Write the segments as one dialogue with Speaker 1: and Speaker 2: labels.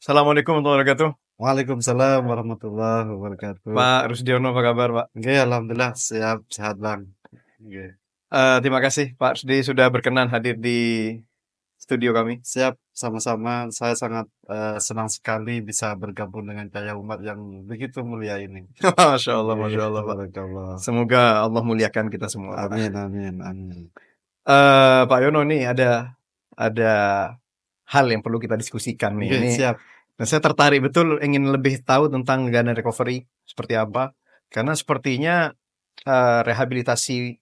Speaker 1: Assalamualaikum warahmatullahi wabarakatuh.
Speaker 2: Waalaikumsalam warahmatullahi wabarakatuh.
Speaker 1: Pak Rusdiono, apa kabar, Pak?
Speaker 2: Oke, alhamdulillah siap, sehat Bang. Oke.
Speaker 1: Terima kasih Pak Rusdi sudah berkenan hadir di studio kami.
Speaker 2: Siap, sama-sama. Saya sangat senang sekali bisa bergabung dengan Cahaya Umat yang begitu mulia ini. Oke,
Speaker 1: Masya Allah, Pak.
Speaker 2: tabarakallah.
Speaker 1: Semoga Allah muliakan kita semua, Pak.
Speaker 2: Amin, amin, amin.
Speaker 1: Pak Yono nih ada hal yang perlu kita diskusikan nih.
Speaker 2: Oke, siap.
Speaker 1: Nah, saya tertarik betul ingin lebih tahu tentang Ghana Recovery seperti apa, karena sepertinya rehabilitasi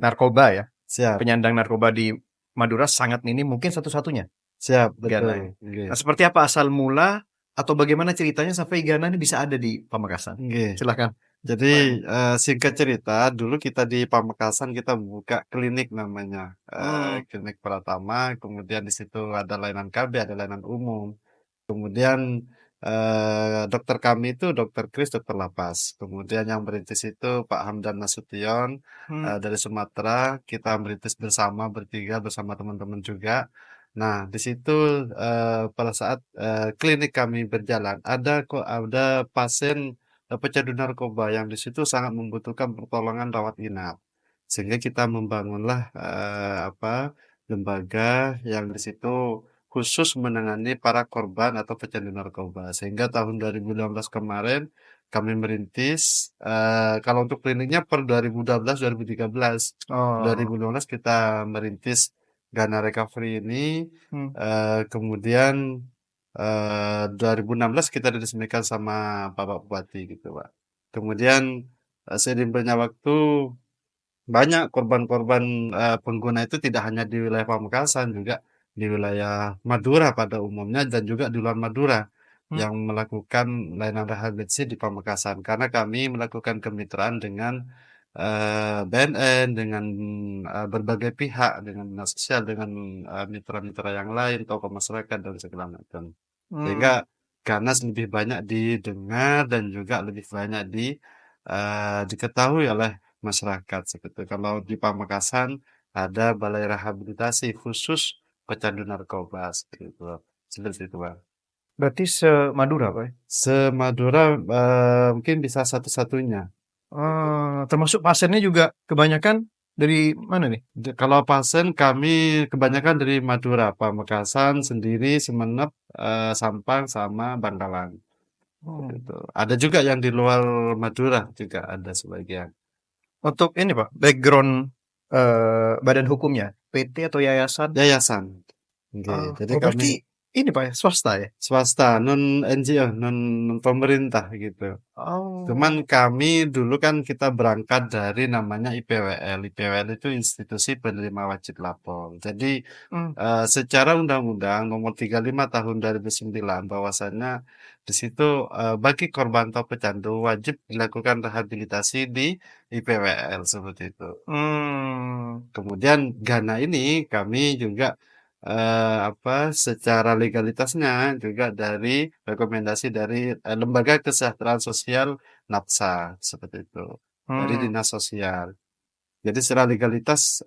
Speaker 1: narkoba ya,
Speaker 2: Siap,
Speaker 1: penyandang narkoba di Madura sangat minim, mungkin satu-satunya
Speaker 2: siap,
Speaker 1: Ghana
Speaker 2: betul.
Speaker 1: ya.
Speaker 2: Oke,
Speaker 1: Nah, seperti apa asal mula atau bagaimana ceritanya sampai Ghana ini bisa ada di Pamekasan?
Speaker 2: oke.
Speaker 1: Silakan,
Speaker 2: Jadi
Speaker 1: Pak Yono.
Speaker 2: singkat cerita, dulu kita di Pamekasan kita buka klinik namanya,
Speaker 1: Hmm,
Speaker 2: klinik Pratama. Kemudian di situ ada layanan KB, ada layanan umum. Kemudian dokter kami itu dokter Kris, dokter Lapas. Kemudian yang merintis itu Pak Hamdan Nasution
Speaker 1: hmm,
Speaker 2: dari Sumatera. Kita merintis bersama bertiga bersama teman-teman juga. Nah, di situ pada saat klinik kami berjalan, ada pasien pecandu narkoba yang di situ sangat membutuhkan pertolongan rawat inap. Sehingga kita membangunlah lembaga yang di situ khusus menangani para korban atau pecandu narkoba. Sehingga tahun 2015 kemarin kami merintis, kalau untuk kliniknya per 2012, 2013.
Speaker 1: oh,
Speaker 2: 2015 kita merintis Ghana Recovery ini,
Speaker 1: hmm,
Speaker 2: kemudian 2016 kita diresmikan sama Bapak Bupati gitu, Pak. Kemudian seiring berjalannya waktu banyak korban-korban pengguna itu tidak hanya di wilayah Pamekasan, juga di wilayah Madura pada umumnya dan juga di luar Madura
Speaker 1: hmm,
Speaker 2: yang melakukan layanan rehabilitasi di Pamekasan. Karena kami melakukan kemitraan dengan BNN, dengan berbagai pihak, dengan dinas sosial, dengan mitra-mitra yang lain, tokoh masyarakat dan segala macam.
Speaker 1: hmm.
Speaker 2: Sehingga Ganas lebih banyak didengar dan juga lebih banyak diketahui oleh masyarakat seperti kalau di Pamekasan ada balai rehabilitasi khusus pecandu narkoba seperti itu Bang.
Speaker 1: Berarti se-Madura, Pak, ya?
Speaker 2: Se-Madura mungkin bisa satu-satunya.
Speaker 1: Termasuk pasiennya juga kebanyakan dari mana nih?
Speaker 2: Kalau pasien kami kebanyakan dari Madura, Pamekasan sendiri, Semenep, Sampang sama Bangkalan. Seperti
Speaker 1: Hmm.
Speaker 2: itu. Ada juga yang di luar Madura juga ada sebagian.
Speaker 1: Untuk ini Pak, background badan hukumnya, PT atau yayasan?
Speaker 2: Yayasan. Oke, jadi
Speaker 1: Oh
Speaker 2: kami
Speaker 1: berarti ini Pak ya, swasta ya?
Speaker 2: swasta, non NGO, non pemerintah gitu. Cuman
Speaker 1: Oh,
Speaker 2: kami dulu kan kita berangkat dari namanya IPWL. IPWL itu Institusi Penerima Wajib Lapor. Jadi
Speaker 1: hmm,
Speaker 2: secara undang-undang nomor 35 tahun 2009 bahwasannya di situ bagi korban atau pecandu wajib dilakukan rehabilitasi di IPWL seperti itu.
Speaker 1: hmm,
Speaker 2: Kemudian Ghana ini kami juga secara legalitasnya juga dari rekomendasi dari Lembaga Kesejahteraan Sosial NAPSA seperti itu dari
Speaker 1: hmm.
Speaker 2: Dinas Sosial. Jadi secara legalitas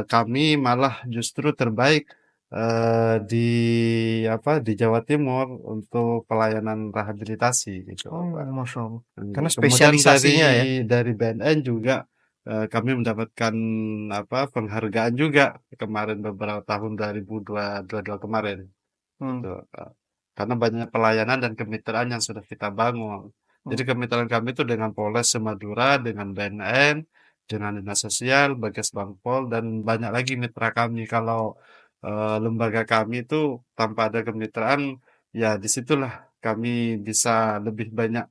Speaker 2: kami malah justru terbaik di di Jawa Timur untuk pelayanan rehabilitasi gitu,
Speaker 1: Oh,
Speaker 2: Pak.
Speaker 1: Masya Allah. Karena
Speaker 2: Kemudian
Speaker 1: spesialisasinya ya.
Speaker 2: dari BNN juga kami mendapatkan penghargaan juga kemarin beberapa tahun 2022 kemarin
Speaker 1: Hmm,
Speaker 2: gitu. Karena banyak pelayanan dan kemitraan yang sudah kita bangun. Jadi
Speaker 1: hmm,
Speaker 2: kemitraan kami itu dengan Polres Madura, dengan BNN, dengan Dinas Sosial, Bagas Bangpol dan banyak lagi mitra kami. Kalau lembaga kami itu tanpa ada kemitraan, ya disitulah kami bisa lebih banyak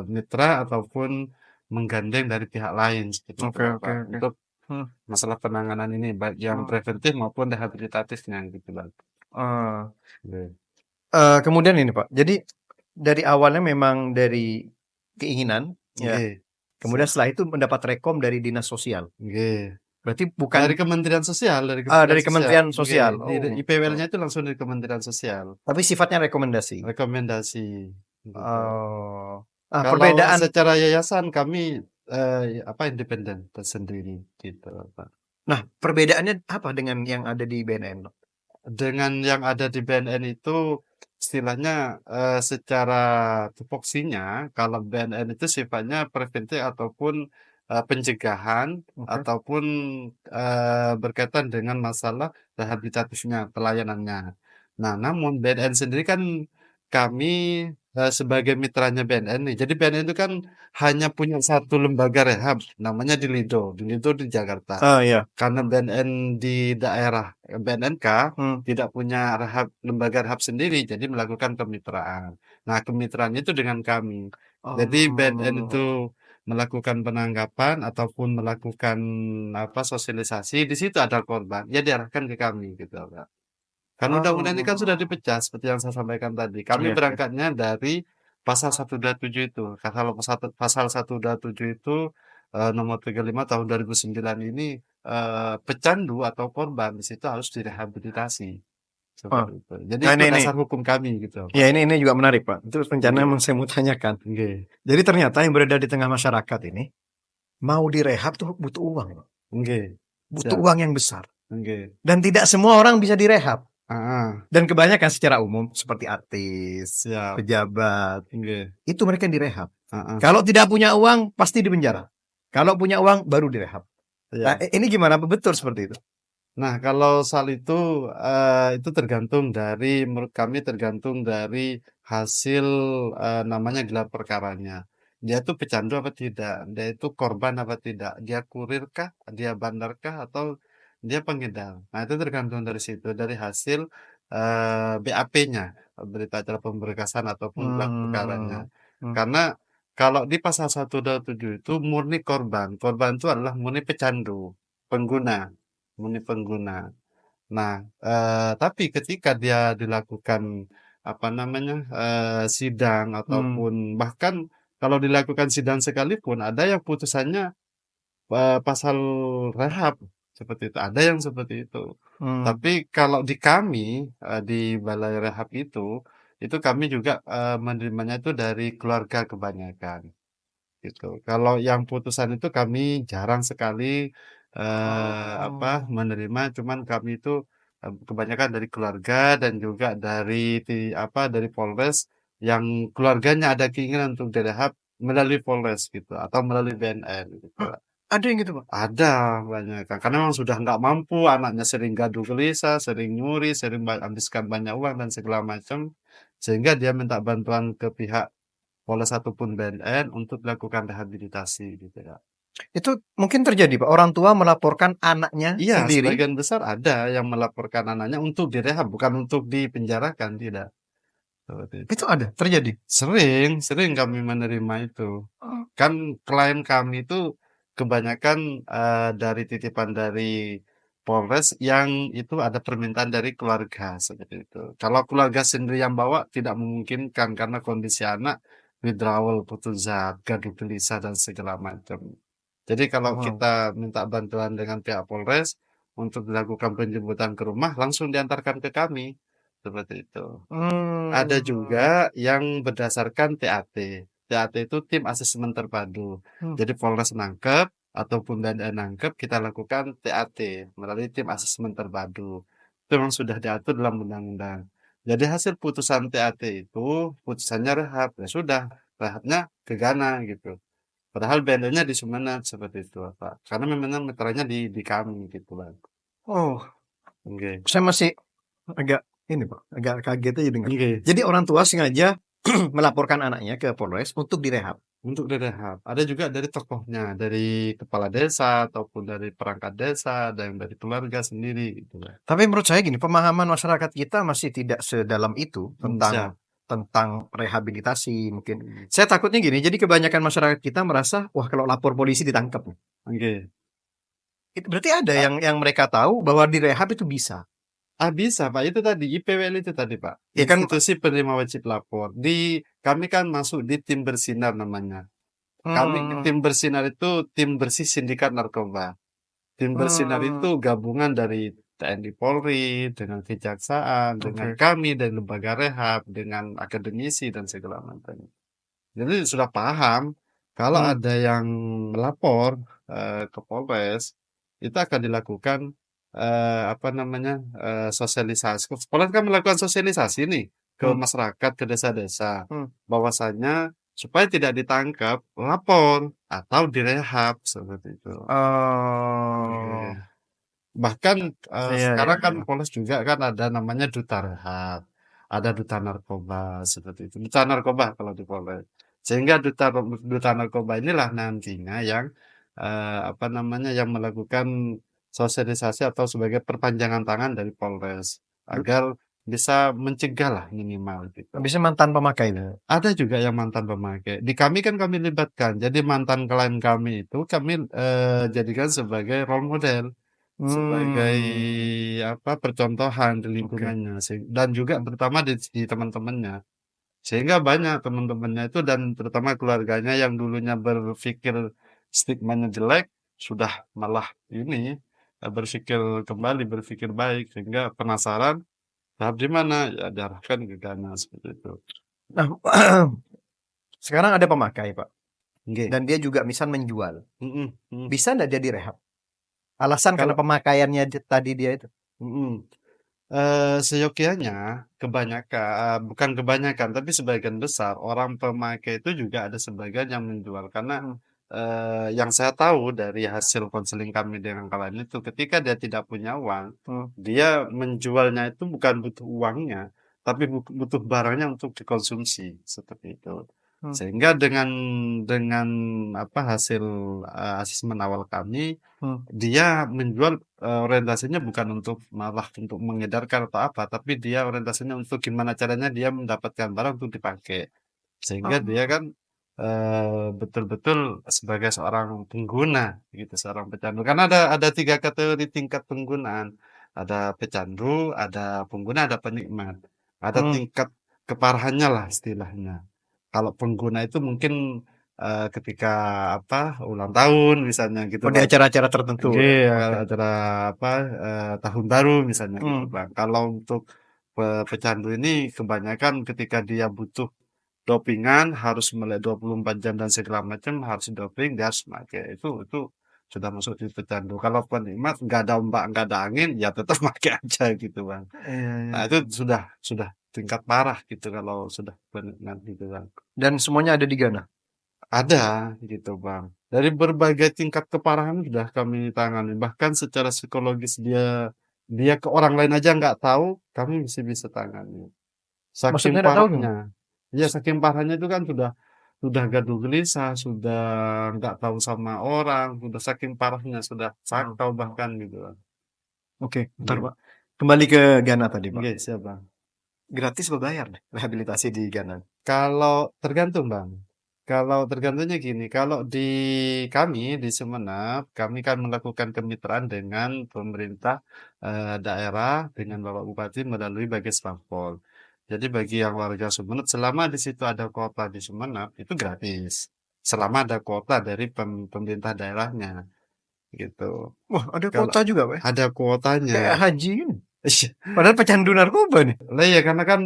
Speaker 2: mitra ataupun menggandeng dari pihak lain seperti itu
Speaker 1: oke, oke,
Speaker 2: Pak,
Speaker 1: oke.
Speaker 2: untuk
Speaker 1: Hmm,
Speaker 2: masalah penanganan ini baik yang
Speaker 1: hmm.
Speaker 2: preventif maupun rehabilitatifnya gitu Bang.
Speaker 1: Eh,
Speaker 2: Oke.
Speaker 1: kemudian ini Pak, jadi dari awalnya memang dari keinginan, ya.
Speaker 2: Oke,
Speaker 1: Kemudian
Speaker 2: siap.
Speaker 1: setelah itu mendapat rekom dari dinas sosial.
Speaker 2: Oke.
Speaker 1: Berarti bukan
Speaker 2: Dari Kementerian
Speaker 1: dari
Speaker 2: Sosial.
Speaker 1: Kementerian
Speaker 2: Oke,
Speaker 1: Sosial.
Speaker 2: di
Speaker 1: Oh,
Speaker 2: IPWL-nya itu langsung dari Kementerian Sosial.
Speaker 1: tapi sifatnya rekomendasi.
Speaker 2: Rekomendasi gitu.
Speaker 1: Oh.
Speaker 2: Kalau
Speaker 1: Perbedaan.
Speaker 2: secara yayasan kami independen tersendiri gitu, Pak.
Speaker 1: Nah, perbedaannya apa dengan yang ada di BNN?
Speaker 2: Dengan yang ada di BNN itu istilahnya, secara tupoksinya kalau BNN itu sifatnya preventif ataupun, pencegahan
Speaker 1: Oke.
Speaker 2: ataupun, berkaitan dengan masalah rehabilitatifnya, pelayanannya. Nah, namun BNN sendiri kan kami, sebagai mitranya BNN nih. Jadi BNN itu kan hanya punya satu lembaga rehab, namanya di Lido di Jakarta.
Speaker 1: Ah, iya.
Speaker 2: Karena BNN di daerah BNNK
Speaker 1: Hmm.
Speaker 2: tidak punya lembaga rehab sendiri, jadi melakukan kemitraan. Nah, kemitraannya itu dengan kami. Jadi BNN
Speaker 1: Oh.
Speaker 2: itu melakukan penangkapan ataupun melakukan apa sosialisasi, di situ ada korban, ya diarahkan ke kami gitu, Kak. Kan undang-undang ini kan sudah
Speaker 1: Oh.
Speaker 2: dipecah seperti yang saya sampaikan tadi. Kami
Speaker 1: Iya, iya.
Speaker 2: berangkatnya dari pasal 127 itu. Kalau pasal 127 itu nomor 35 tahun 2009 ini pecandu atau korban di situ harus direhabilitasi
Speaker 1: Oh.
Speaker 2: seperti itu. Jadi
Speaker 1: Nah,
Speaker 2: itu
Speaker 1: ini.
Speaker 2: dasar hukum kami gitu,
Speaker 1: Ya,
Speaker 2: Pak.
Speaker 1: ini juga menarik, Pak. Itu rencana
Speaker 2: Nggih,
Speaker 1: emang saya mau tanyakan.
Speaker 2: nggih,
Speaker 1: Jadi ternyata yang beredar di tengah masyarakat ini, mau direhab tuh butuh uang, Pak.
Speaker 2: nggih.
Speaker 1: Butuh
Speaker 2: Siap,
Speaker 1: uang yang besar.
Speaker 2: nggih.
Speaker 1: Dan tidak semua orang bisa direhab.
Speaker 2: Heeh,
Speaker 1: Dan kebanyakan secara umum, seperti artis,
Speaker 2: siap,
Speaker 1: pejabat,
Speaker 2: nggih,
Speaker 1: itu mereka yang direhab.
Speaker 2: heeh,
Speaker 1: Kalau tidak punya uang, pasti di penjara. Kalau punya uang, baru direhab. Nah,
Speaker 2: iya.
Speaker 1: ini gimana? Apa betul seperti itu?
Speaker 2: Nah, kalau soal itu tergantung dari menurut kami tergantung dari hasil, namanya gelar perkaranya. Dia tuh pecandu apa tidak? Dia itu korban apa tidak? Dia kurir kah? Dia bandar kah? Atau dia pengedar? Nah, itu tergantung dari situ, dari hasil, BAP-nya, berita acara pemberkasan ataupun gelar perkaranya.
Speaker 1: Hmm. Hmm.
Speaker 2: Karena kalau di pasal 127 itu murni korban. Korban itu adalah murni pecandu, pengguna. Murni pengguna. Nah, tapi ketika dia dilakukan, apa namanya, sidang
Speaker 1: Hmm.
Speaker 2: ataupun bahkan kalau dilakukan sidang sekalipun ada yang putusannya, pasal rehab, seperti itu, ada yang seperti itu.
Speaker 1: Hmm.
Speaker 2: Tapi kalau di kami, di balai rehab itu kami juga, menerimanya itu dari keluarga kebanyakan. Gitu. Kalau yang putusan itu kami jarang sekali, apa,
Speaker 1: Oh.
Speaker 2: menerima, cuman kami itu, kebanyakan dari keluarga dan juga dari Polres yang keluarganya ada keinginan untuk direhab melalui Polres gitu atau melalui BNN gitu.
Speaker 1: Hah, ada yang gitu, Pak?
Speaker 2: Ada banyak, karena memang sudah nggak mampu, anaknya sering gaduh gelisah, sering nyuri, sering habiskan banyak uang dan segala macam, sehingga dia minta bantuan ke pihak Polres ataupun BNN untuk dilakukan rehabilitasi gitu ya.
Speaker 1: Itu mungkin terjadi, Pak. Orang tua melaporkan anaknya
Speaker 2: Iya,
Speaker 1: sendiri.
Speaker 2: sebagian besar ada yang melaporkan anaknya untuk direhab, bukan untuk dipenjarakan, tidak. Seperti itu.
Speaker 1: Itu ada, terjadi.
Speaker 2: Sering, sering kami menerima itu.
Speaker 1: Oh.
Speaker 2: Kan klien kami itu kebanyakan dari titipan dari Polres yang itu ada permintaan dari keluarga seperti itu. Kalau keluarga sendiri yang bawa tidak memungkinkan karena kondisi anak withdrawal, putus zat, gaduh gelisah dan segala macam. Jadi kalau
Speaker 1: Wow.
Speaker 2: kita minta bantuan dengan pihak Polres untuk dilakukan penjemputan ke rumah, langsung diantarkan ke kami. Seperti itu. Ada
Speaker 1: Hmm.
Speaker 2: juga yang berdasarkan TAT. TAT itu tim asesmen terpadu.
Speaker 1: Hmm.
Speaker 2: Jadi Polres nangkep ataupun BNN nangkep, kita lakukan TAT melalui tim asesmen terpadu. Itu memang sudah diatur dalam undang-undang. Jadi hasil putusan TAT itu putusannya rehab. Ya sudah, rehabnya ke Ghana gitu. Padahal BNN-nya di Sumeneb seperti itu, Pak. Karena memang meteranya di kami gitu, Bang.
Speaker 1: Oh,
Speaker 2: Oke.
Speaker 1: saya masih agak ini, Pak, agak kaget aja dengar.
Speaker 2: Oke.
Speaker 1: Jadi orang tua sengaja melaporkan anaknya ke Polres untuk direhab.
Speaker 2: Untuk direhab. Ada juga dari tokohnya, dari kepala desa ataupun dari perangkat desa, ada yang dari keluarga sendiri gitu lah.
Speaker 1: Tapi menurut saya gini, pemahaman masyarakat kita masih tidak sedalam itu tentang
Speaker 2: Siap.
Speaker 1: tentang rehabilitasi mungkin.
Speaker 2: Hmm.
Speaker 1: Saya takutnya gini, jadi kebanyakan masyarakat kita merasa, wah kalau lapor polisi ditangkap.
Speaker 2: Oke.
Speaker 1: Itu berarti ada
Speaker 2: Ah,
Speaker 1: yang mereka tahu bahwa direhab itu bisa.
Speaker 2: bisa Pak, itu tadi IPWL itu tadi Pak.
Speaker 1: Ya kan?
Speaker 2: Institusi penerima wajib lapor. Kami kan masuk di tim bersinar namanya.
Speaker 1: Hmm.
Speaker 2: Tim bersinar itu tim bersih sindikat narkoba. Tim bersinar
Speaker 1: Hmm.
Speaker 2: itu gabungan dari TNI Polri, dengan kejaksaan, dengan
Speaker 1: Oke.
Speaker 2: kami dan lembaga rehab, dengan akademisi dan segala macam. Jadi sudah paham kalau
Speaker 1: Hmm.
Speaker 2: ada yang melapor ke Polres, itu akan dilakukan apa namanya sosialisasi. Polres kan melakukan sosialisasi nih ke
Speaker 1: Hmm.
Speaker 2: masyarakat, ke desa-desa,
Speaker 1: Hmm.
Speaker 2: bahwasanya supaya tidak ditangkap, lapor atau direhab seperti itu.
Speaker 1: Oh,
Speaker 2: Oke. Bahkan,
Speaker 1: iya, iya,
Speaker 2: sekarang kan
Speaker 1: iya.
Speaker 2: Polres juga kan ada namanya duta rehab, ada duta narkoba, seperti itu. Duta narkoba kalau di Polres. Sehingga duta narkoba inilah nantinya yang, apa namanya, yang melakukan sosialisasi atau sebagai perpanjangan tangan dari Polres,
Speaker 1: Du-
Speaker 2: agar bisa mencegah lah minimal gitu.
Speaker 1: Biasanya mantan pemakai itu.
Speaker 2: Ada juga yang mantan pemakai. Di kami kan kami libatkan. Jadi mantan klien kami itu kami, jadikan sebagai role model, sebagai
Speaker 1: Hmm.
Speaker 2: apa, percontohan di
Speaker 1: Oke.
Speaker 2: lingkungannya dan juga terutama di teman-temannya. Sehingga banyak teman-temannya itu dan terutama keluarganya yang dulunya berpikir stigmanya jelek, sudah malah ini, berpikir kembali, berpikir baik sehingga penasaran, tahap di mana? Ya diarahkan ke Ghana seperti itu.
Speaker 1: Nah, sekarang ada pemakai, Pak.
Speaker 2: Nggih.
Speaker 1: Dan dia juga misal menjual.
Speaker 2: Mhm mhm.
Speaker 1: Bisa nggak dia direhab? Alasan karena
Speaker 2: Kalau
Speaker 1: pemakaiannya tadi dia itu.
Speaker 2: mhm, seyogyanya bukan kebanyakan, tapi sebagian besar orang pemakai itu juga ada sebagian yang menjual. Karena,
Speaker 1: Hmm.
Speaker 2: yang saya tahu dari hasil konseling kami dengan klien itu, ketika dia tidak punya uang,
Speaker 1: Hmm.
Speaker 2: dia menjualnya itu bukan butuh uangnya, tapi butuh barangnya untuk dikonsumsi, seperti itu.
Speaker 1: Hmm.
Speaker 2: Sehingga dengan apa, hasil, asesmen awal kami,
Speaker 1: Hmm.
Speaker 2: dia menjual, orientasinya bukan untuk malah untuk mengedarkan atau apa, tapi dia orientasinya untuk gimana caranya dia mendapatkan barang untuk dipakai. Sehingga dia
Speaker 1: Oh.
Speaker 2: kan, betul-betul sebagai seorang pengguna gitu, seorang pecandu. Karena ada 3 kategori tingkat penggunaan. Ada pecandu, ada pengguna, ada penikmat. Ada
Speaker 1: Hmm.
Speaker 2: tingkat keparahannya lah istilahnya. Kalau pengguna itu mungkin, ketika apa, ulang tahun misalnya gitu,
Speaker 1: Oh, di
Speaker 2: Bang.
Speaker 1: acara-acara tertentu ya.
Speaker 2: Nggih,
Speaker 1: Oke.
Speaker 2: acara apa, tahun baru misalnya gitu,
Speaker 1: Hmm.
Speaker 2: Bang. Kalau untuk pecandu ini kebanyakan ketika dia butuh dopingan, harus melek 24 jam dan segala macam, harus doping, dia harus pakai. Itu sudah masuk di pecandu. Kalau penikmat nggak ada ombak, nggak ada angin, ya tetap pakai aja gitu, Bang.
Speaker 1: Iya, iya,
Speaker 2: Nah, itu
Speaker 1: iya.
Speaker 2: sudah tingkat parah gitu kalau sudah penikmat gitu, Bang.
Speaker 1: Dan semuanya ada di Ghana.
Speaker 2: Ada gitu, Bang. Dari berbagai tingkat keparahan sudah kami tangani. Bahkan secara psikologis dia dia ke orang lain aja nggak tahu, kami masih bisa tangani. Saking
Speaker 1: Maksudnya nggak tahu gimana?
Speaker 2: parahnya. Ya saking parahnya itu kan sudah gaduh gelisah, sudah nggak tahu sama orang, sudah saking parahnya, sudah
Speaker 1: Hmm.
Speaker 2: sakau bahkan gitu, Bang.
Speaker 1: Oke, bentar
Speaker 2: Nggih.
Speaker 1: Pak. Kembali ke Ghana tadi Pak.
Speaker 2: Nggih, siap, Bang.
Speaker 1: Gratis apa bayar deh rehabilitasi di Ghana?
Speaker 2: Kalau tergantung, Bang. Kalau tergantungnya gini, kalau di kami di Sumenep, kami kan melakukan kemitraan dengan pemerintah daerah, dengan Bapak Bupati melalui Bages Bangpol. Jadi bagi yang warga Sumenep, selama di situ ada kuota di Sumenep, itu gratis. Selama ada kuota dari pemerintah daerahnya, gitu.
Speaker 1: Wah, ada
Speaker 2: Kalau
Speaker 1: kuota juga Pak ya?
Speaker 2: ada kuotanya,
Speaker 1: Kayak haji ini. Padahal pecandu narkoba nih.
Speaker 2: lah ya karena kan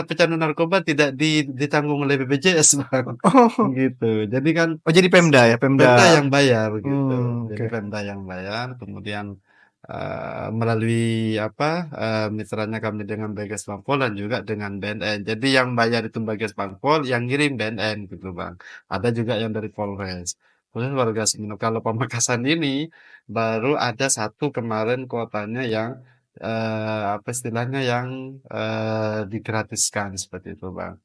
Speaker 2: pecandu narkoba tidak ditanggung oleh BPJS, Bang.
Speaker 1: Oh,
Speaker 2: Gitu. Jadi kan
Speaker 1: oh jadi Pemda ya, Pemda.
Speaker 2: Pemda yang bayar gitu. Jadi
Speaker 1: Oke.
Speaker 2: Pemda yang bayar, kemudian melalui apa mitranya kami dengan Bagas Bangpol dan juga dengan BNN. Jadi yang bayar itu Bagas Bangpol, yang ngirim BNN gitu, Bang. Ada juga yang dari Polres. Kemudian warga Semenuk. Kalau Pamekasan ini baru ada satu kemarin kuotanya yang apa istilahnya yang digratiskan seperti itu, Bang.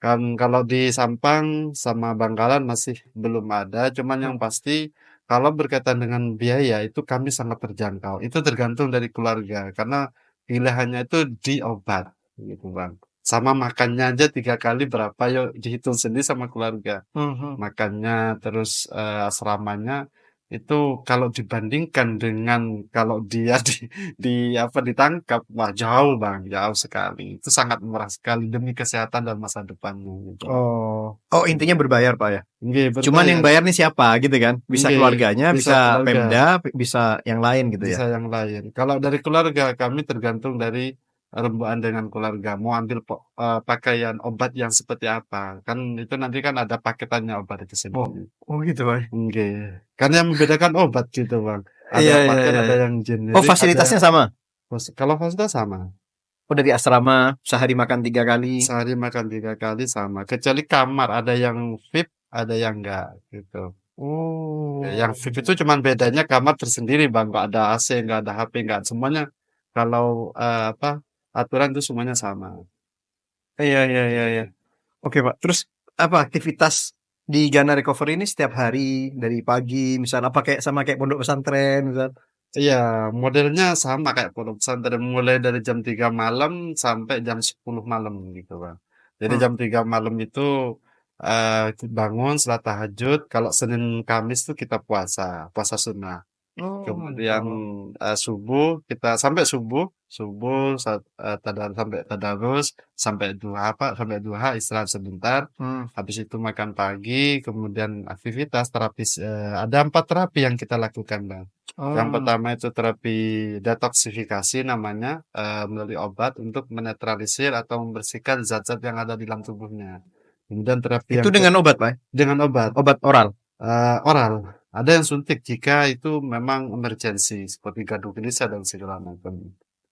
Speaker 2: Kan kalau di Sampang sama Bangkalan masih belum ada, cuman yang
Speaker 1: Hmm.
Speaker 2: pasti kalau berkaitan dengan biaya itu kami sangat terjangkau. Itu tergantung dari keluarga, karena pilihannya itu di obat, gitu Bang. Sama makannya aja 3 kali berapa, yuk dihitung sendiri sama keluarga.
Speaker 1: Hmm. Hmm.
Speaker 2: Makannya, terus asramanya itu kalau dibandingkan dengan kalau dia di apa ditangkap, wah jauh Bang, jauh sekali. Itu sangat murah sekali demi kesehatan dan masa depannya gitu.
Speaker 1: Oh, oh intinya berbayar Pak ya.
Speaker 2: Nggih,
Speaker 1: Cuman yang
Speaker 2: berbayar.
Speaker 1: bayar nih siapa gitu kan? Bisa
Speaker 2: Nggih,
Speaker 1: keluarganya,
Speaker 2: bisa
Speaker 1: bisa
Speaker 2: keluarga,
Speaker 1: Pemda, bisa yang lain gitu ya.
Speaker 2: bisa yang lain. Kalau dari keluarga kami tergantung dari rembukan dengan keluarga. Mau ambil pakaian obat yang seperti apa? Kan itu nanti kan ada paketannya obat itu
Speaker 1: Oh,
Speaker 2: sendiri.
Speaker 1: oh gitu Pak.
Speaker 2: Nggih. Kan yang membedakan obat gitu, Bang. Ada
Speaker 1: Iya,
Speaker 2: yang
Speaker 1: iya,
Speaker 2: paket,
Speaker 1: iya,
Speaker 2: ada
Speaker 1: iya.
Speaker 2: yang
Speaker 1: Oh,
Speaker 2: generik, ada
Speaker 1: fasilitasnya
Speaker 2: yang
Speaker 1: sama.
Speaker 2: kalau fasilitas sama.
Speaker 1: Oh, dari asrama sehari makan 3 kali.
Speaker 2: Sehari makan 3 kali sama, kecuali kamar ada yang VIP, ada yang enggak, gitu. Yang
Speaker 1: Oh.
Speaker 2: VIP itu cuman bedanya kamar tersendiri Bang, nggak ada AC, nggak ada HP, nggak semuanya kalau apa aturan itu semuanya sama.
Speaker 1: Iya, iya, iya, iya. Oke, Pak. Terus apa aktivitas di Ghana Recovery ini setiap hari dari pagi, misal apa kayak sama kayak pondok pesantren, misal?
Speaker 2: Iya, modelnya sama kayak pondok pesantren mulai dari jam 3 malam sampai jam 10 malam gitu Bang. Jadi
Speaker 1: Hmm.
Speaker 2: jam 3 malam itu bangun setelah tahajud. Kalau Senin Kamis tuh kita puasa sunnah.
Speaker 1: Oh, Masya
Speaker 2: Kemudian,
Speaker 1: Allah.
Speaker 2: subuh kita sampai subuh subuh sampai tadarus, sampai duha apa, sampai duha istirahat sebentar,
Speaker 1: Hmm.
Speaker 2: habis itu makan pagi, kemudian aktivitas terapis, ada 4 terapi yang kita lakukan, Bang. Yang
Speaker 1: Oh.
Speaker 2: pertama itu terapi detoksifikasi namanya, melalui obat untuk menetralisir atau membersihkan zat-zat yang ada di dalam tubuhnya. Kemudian terapi
Speaker 1: Itu
Speaker 2: yang
Speaker 1: dengan obat, Pak?
Speaker 2: dengan obat.
Speaker 1: Obat oral.
Speaker 2: Oral, ada yang suntik jika itu memang emergensi seperti gadu gelisah dan segala macam.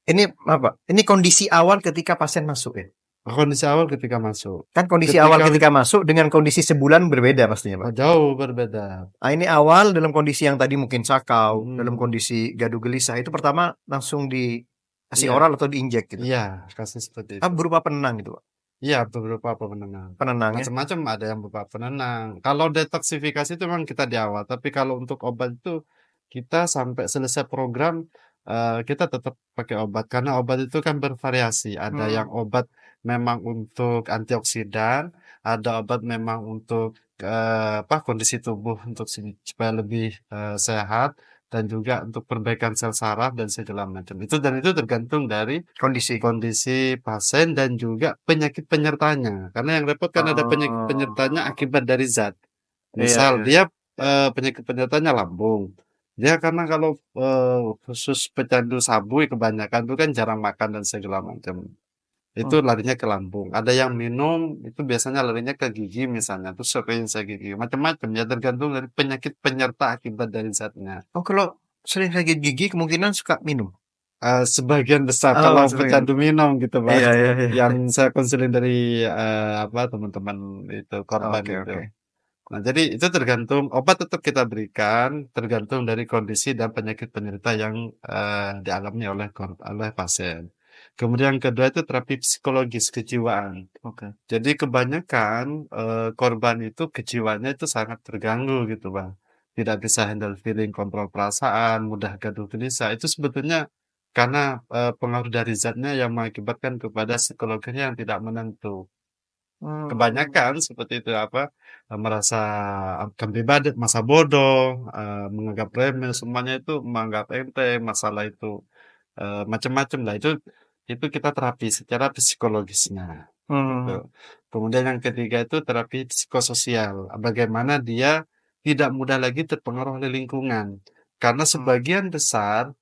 Speaker 1: Ini apa? Ini kondisi awal ketika pasien masuk ya.
Speaker 2: Kondisi awal ketika masuk.
Speaker 1: Kan kondisi awal
Speaker 2: Ketika
Speaker 1: ketika masuk dengan kondisi sebulan berbeda pastinya, Pak.
Speaker 2: jauh berbeda.
Speaker 1: Nah, ini awal dalam kondisi yang tadi mungkin sakau, dalam
Speaker 2: Hmm,
Speaker 1: kondisi gaduh gelisah itu pertama langsung dikasih
Speaker 2: iya,
Speaker 1: oral atau diinjek gitu.
Speaker 2: iya, kasus seperti
Speaker 1: Ah,
Speaker 2: itu.
Speaker 1: berupa penenang gitu, Pak.
Speaker 2: Iya, beberapa pemenang.
Speaker 1: Penenang ya.
Speaker 2: Macam-macam ada yang berupa penenang. Kalau detoksifikasi itu memang kita di awal, tapi kalau untuk obat itu kita sampai selesai program kita tetap pakai obat karena obat itu kan bervariasi. Ada
Speaker 1: Hmm.
Speaker 2: yang obat memang untuk antioksidan, ada obat memang untuk apa kondisi tubuh untuk supaya lebih sehat dan juga untuk perbaikan sel saraf dan segala macam. Itu tergantung dari
Speaker 1: Kondisi.
Speaker 2: kondisi pasien dan juga penyakit penyertanya. Karena yang repot kan ada penyakit
Speaker 1: Oh.
Speaker 2: penyertanya akibat dari zat.
Speaker 1: Iya,
Speaker 2: Misal
Speaker 1: iya.
Speaker 2: dia penyakit penyertanya lambung. Dia karena kalau khusus pecandu sabu kebanyakan itu kan jarang makan dan segala macam. Itu
Speaker 1: Hmm.
Speaker 2: larinya ke lambung. Ada yang minum itu biasanya larinya ke gigi misalnya, itu sering saya gigi. Macam-macam ya tergantung dari penyakit penyerta akibat dari zatnya.
Speaker 1: Oh, kalau sering sakit gigi kemungkinan suka minum.
Speaker 2: Sebagian besar
Speaker 1: Oh,
Speaker 2: kalau
Speaker 1: sering.
Speaker 2: pecandu minum gitu, Bang,
Speaker 1: Iya, iya,
Speaker 2: yang
Speaker 1: iya.
Speaker 2: saya konseling dari, apa, teman-teman itu, korban
Speaker 1: Oke,
Speaker 2: itu.
Speaker 1: oke.
Speaker 2: Nah, jadi itu tergantung obat tetap kita berikan, tergantung dari kondisi dan penyakit penyerta yang, dialami oleh pasien. Kemudian yang kedua itu terapi psikologis kejiwaan.
Speaker 1: Oke.
Speaker 2: Jadi kebanyakan, korban itu kejiwaannya itu sangat terganggu gitu, Bang. Tidak bisa handle feeling, kontrol perasaan, mudah gaduh gelisah. Itu sebetulnya karena, pengaruh dari zatnya yang mengakibatkan kepada psikologinya yang tidak menentu.
Speaker 1: Hmm.
Speaker 2: Kebanyakan seperti itu, apa, merasa akan pribadi, masa bodoh, menganggap remeh, semuanya itu menganggap enteng, masalah itu, macam-macam lah. Itu kita terapi secara psikologisnya. Gitu.
Speaker 1: Hmm.
Speaker 2: Kemudian yang ketiga itu terapi psikososial. Bagaimana dia tidak mudah lagi terpengaruh oleh lingkungan. Karena
Speaker 1: Hmm.
Speaker 2: sebagian besar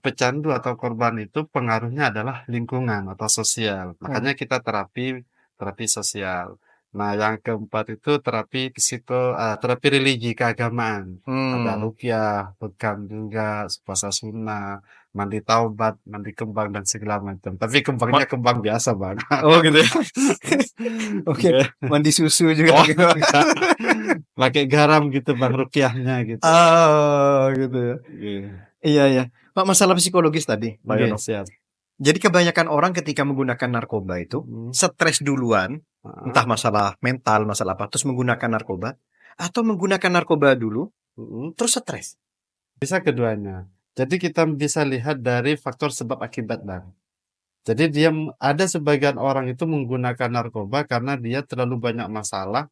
Speaker 2: pecandu atau korban itu pengaruhnya adalah lingkungan atau sosial.
Speaker 1: Hmm.
Speaker 2: Makanya kita terapi sosial. Nah, yang keempat itu terapi religi keagamaan. Ada
Speaker 1: Hmm.
Speaker 2: ruqyah, bekam juga, puasa sunnah, mandi taubat, mandi kembang dan segala macam. Tapi kembangnya
Speaker 1: Ma-
Speaker 2: kembang biasa, Bang.
Speaker 1: Oh gitu ya. Oke,
Speaker 2: Oke.
Speaker 1: mandi susu juga
Speaker 2: Oh,
Speaker 1: gitu.
Speaker 2: enggak. Pakai garam gitu, Bang, ruqyahnya gitu.
Speaker 1: Oh, gitu ya.
Speaker 2: Iya.
Speaker 1: Iya, iya. Pak, masalah psikologis tadi, Pak
Speaker 2: Oke,
Speaker 1: Yono.
Speaker 2: siap.
Speaker 1: Jadi kebanyakan orang ketika menggunakan narkoba itu
Speaker 2: Mhm.
Speaker 1: stres duluan,
Speaker 2: Heeh.
Speaker 1: entah masalah mental, masalah apa, terus menggunakan narkoba, atau menggunakan narkoba dulu,
Speaker 2: Mhm.
Speaker 1: terus stres.
Speaker 2: Bisa keduanya. Jadi kita bisa lihat dari faktor sebab akibat, Bang. Jadi ada sebagian orang itu menggunakan narkoba karena dia terlalu banyak masalah,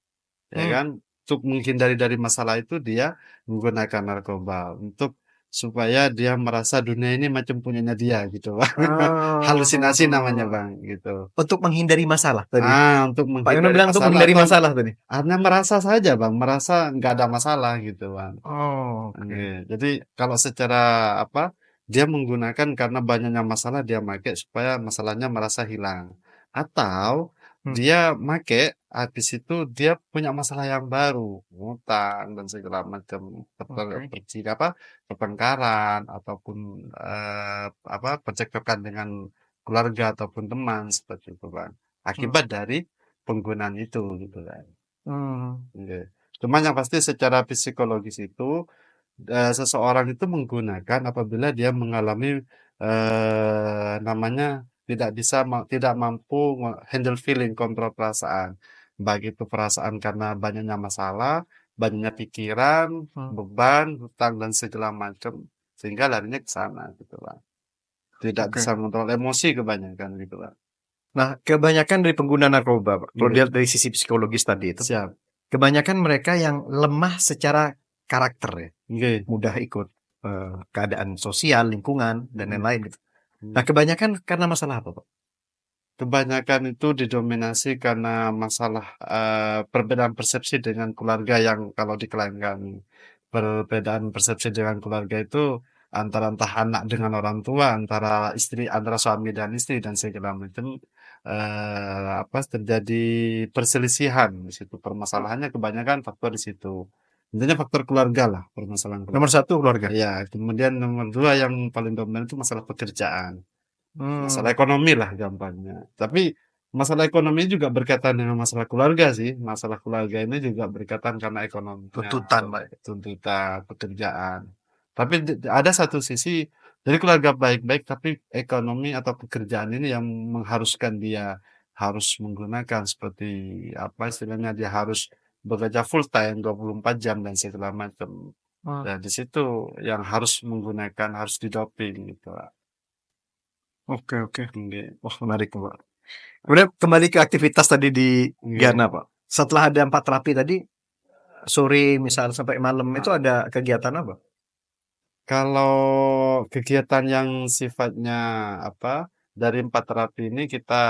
Speaker 2: ya
Speaker 1: Hmm.
Speaker 2: kan? Untuk menghindari dari masalah itu dia menggunakan narkoba untuk supaya dia merasa dunia ini macam punyanya dia gitu, Bang. Halusinasi namanya,
Speaker 1: Oh,
Speaker 2: Bang, gitu.
Speaker 1: untuk menghindari masalah tadi.
Speaker 2: Untuk
Speaker 1: Pak Yono
Speaker 2: menghindari
Speaker 1: bilang untuk
Speaker 2: masalah
Speaker 1: menghindari
Speaker 2: atau
Speaker 1: masalah tadi.
Speaker 2: hanya merasa saja, Bang, merasa nggak ada masalah gitu, Bang.
Speaker 1: Oh,
Speaker 2: Oke,
Speaker 1: oke.
Speaker 2: jadi kalau secara apa, dia menggunakan karena banyaknya masalah dia make supaya masalahnya merasa hilang. Atau
Speaker 1: Hmm.
Speaker 2: dia make, habis itu dia punya masalah yang baru, ngutang dan segala macam
Speaker 1: Oke.
Speaker 2: pertengkaran ataupun apa percekcokan dengan keluarga ataupun teman seperti itu, Bang.
Speaker 1: Hmm.
Speaker 2: Akibat dari penggunaan itu gitu kan.
Speaker 1: Hmm.
Speaker 2: Oke. Cuman yang pasti secara psikologis itu seseorang itu menggunakan apabila dia mengalami namanya tidak mampu handle feeling, kontrol perasaan. Baik itu perasaan karena banyaknya masalah, banyaknya pikiran,
Speaker 1: Hmm.
Speaker 2: beban, hutang dan segala macam sehingga larinya ke sana gitu Bang. Tidak bisa
Speaker 1: Oke.
Speaker 2: mengontrol emosi kebanyakan gitu Bang.
Speaker 1: Nah, kebanyakan dari pengguna narkoba, Pak, kalau
Speaker 2: Nggih,
Speaker 1: dilihat dari sisi psikologis tadi itu,
Speaker 2: siap.
Speaker 1: kebanyakan mereka yang lemah secara karakter ya,
Speaker 2: Nggih,
Speaker 1: mudah ikut keadaan sosial, lingkungan, dan
Speaker 2: mhm,
Speaker 1: lain-lain gitu. Nah,
Speaker 2: mhm.
Speaker 1: kebanyakan karena masalah apa, Pak?
Speaker 2: Kebanyakan itu didominasi karena masalah, perbedaan persepsi dengan keluarga yang kalau di klien kami. Perbedaan persepsi dengan keluarga itu antara entah anak dengan orang tua, antara suami dan istri dan segala macam, terjadi perselisihan di situ. Permasalahannya kebanyakan faktor di situ. Intinya faktor keluarga lah, permasalahan
Speaker 1: Nomor
Speaker 2: keluarga.
Speaker 1: satu keluarga.
Speaker 2: Iya, kemudian nomor 2 yang paling dominan itu masalah pekerjaan. Masalah
Speaker 1: Hmm,
Speaker 2: ekonomi lah gampangnya. Tapi masalah ekonomi juga berkaitan dengan masalah keluarga sih. Masalah keluarga ini juga berkaitan karena ekonominya,
Speaker 1: tuntutan, Pak.
Speaker 2: tuntutan, pekerjaan. Tapi ada satu sisi, jadi keluarga baik-baik, tapi ekonomi atau pekerjaan ini yang mengharuskan dia harus menggunakan seperti apa istilahnya dia harus bekerja full time 24 jam dan segala macam.
Speaker 1: Hmm,
Speaker 2: Dan di situ yang harus menggunakan harus didoping gitu. Pak.
Speaker 1: oke, oke.
Speaker 2: Nggih.
Speaker 1: Wah, menarik, Pak. Kemudian kembali ke aktivitas tadi di
Speaker 2: Nggih.
Speaker 1: Ghana, Pak. Setelah ada 4 terapi tadi, sore misal sampai malam itu ada kegiatan apa?
Speaker 2: Kalau kegiatan yang sifatnya apa, dari 4 terapi ini kita,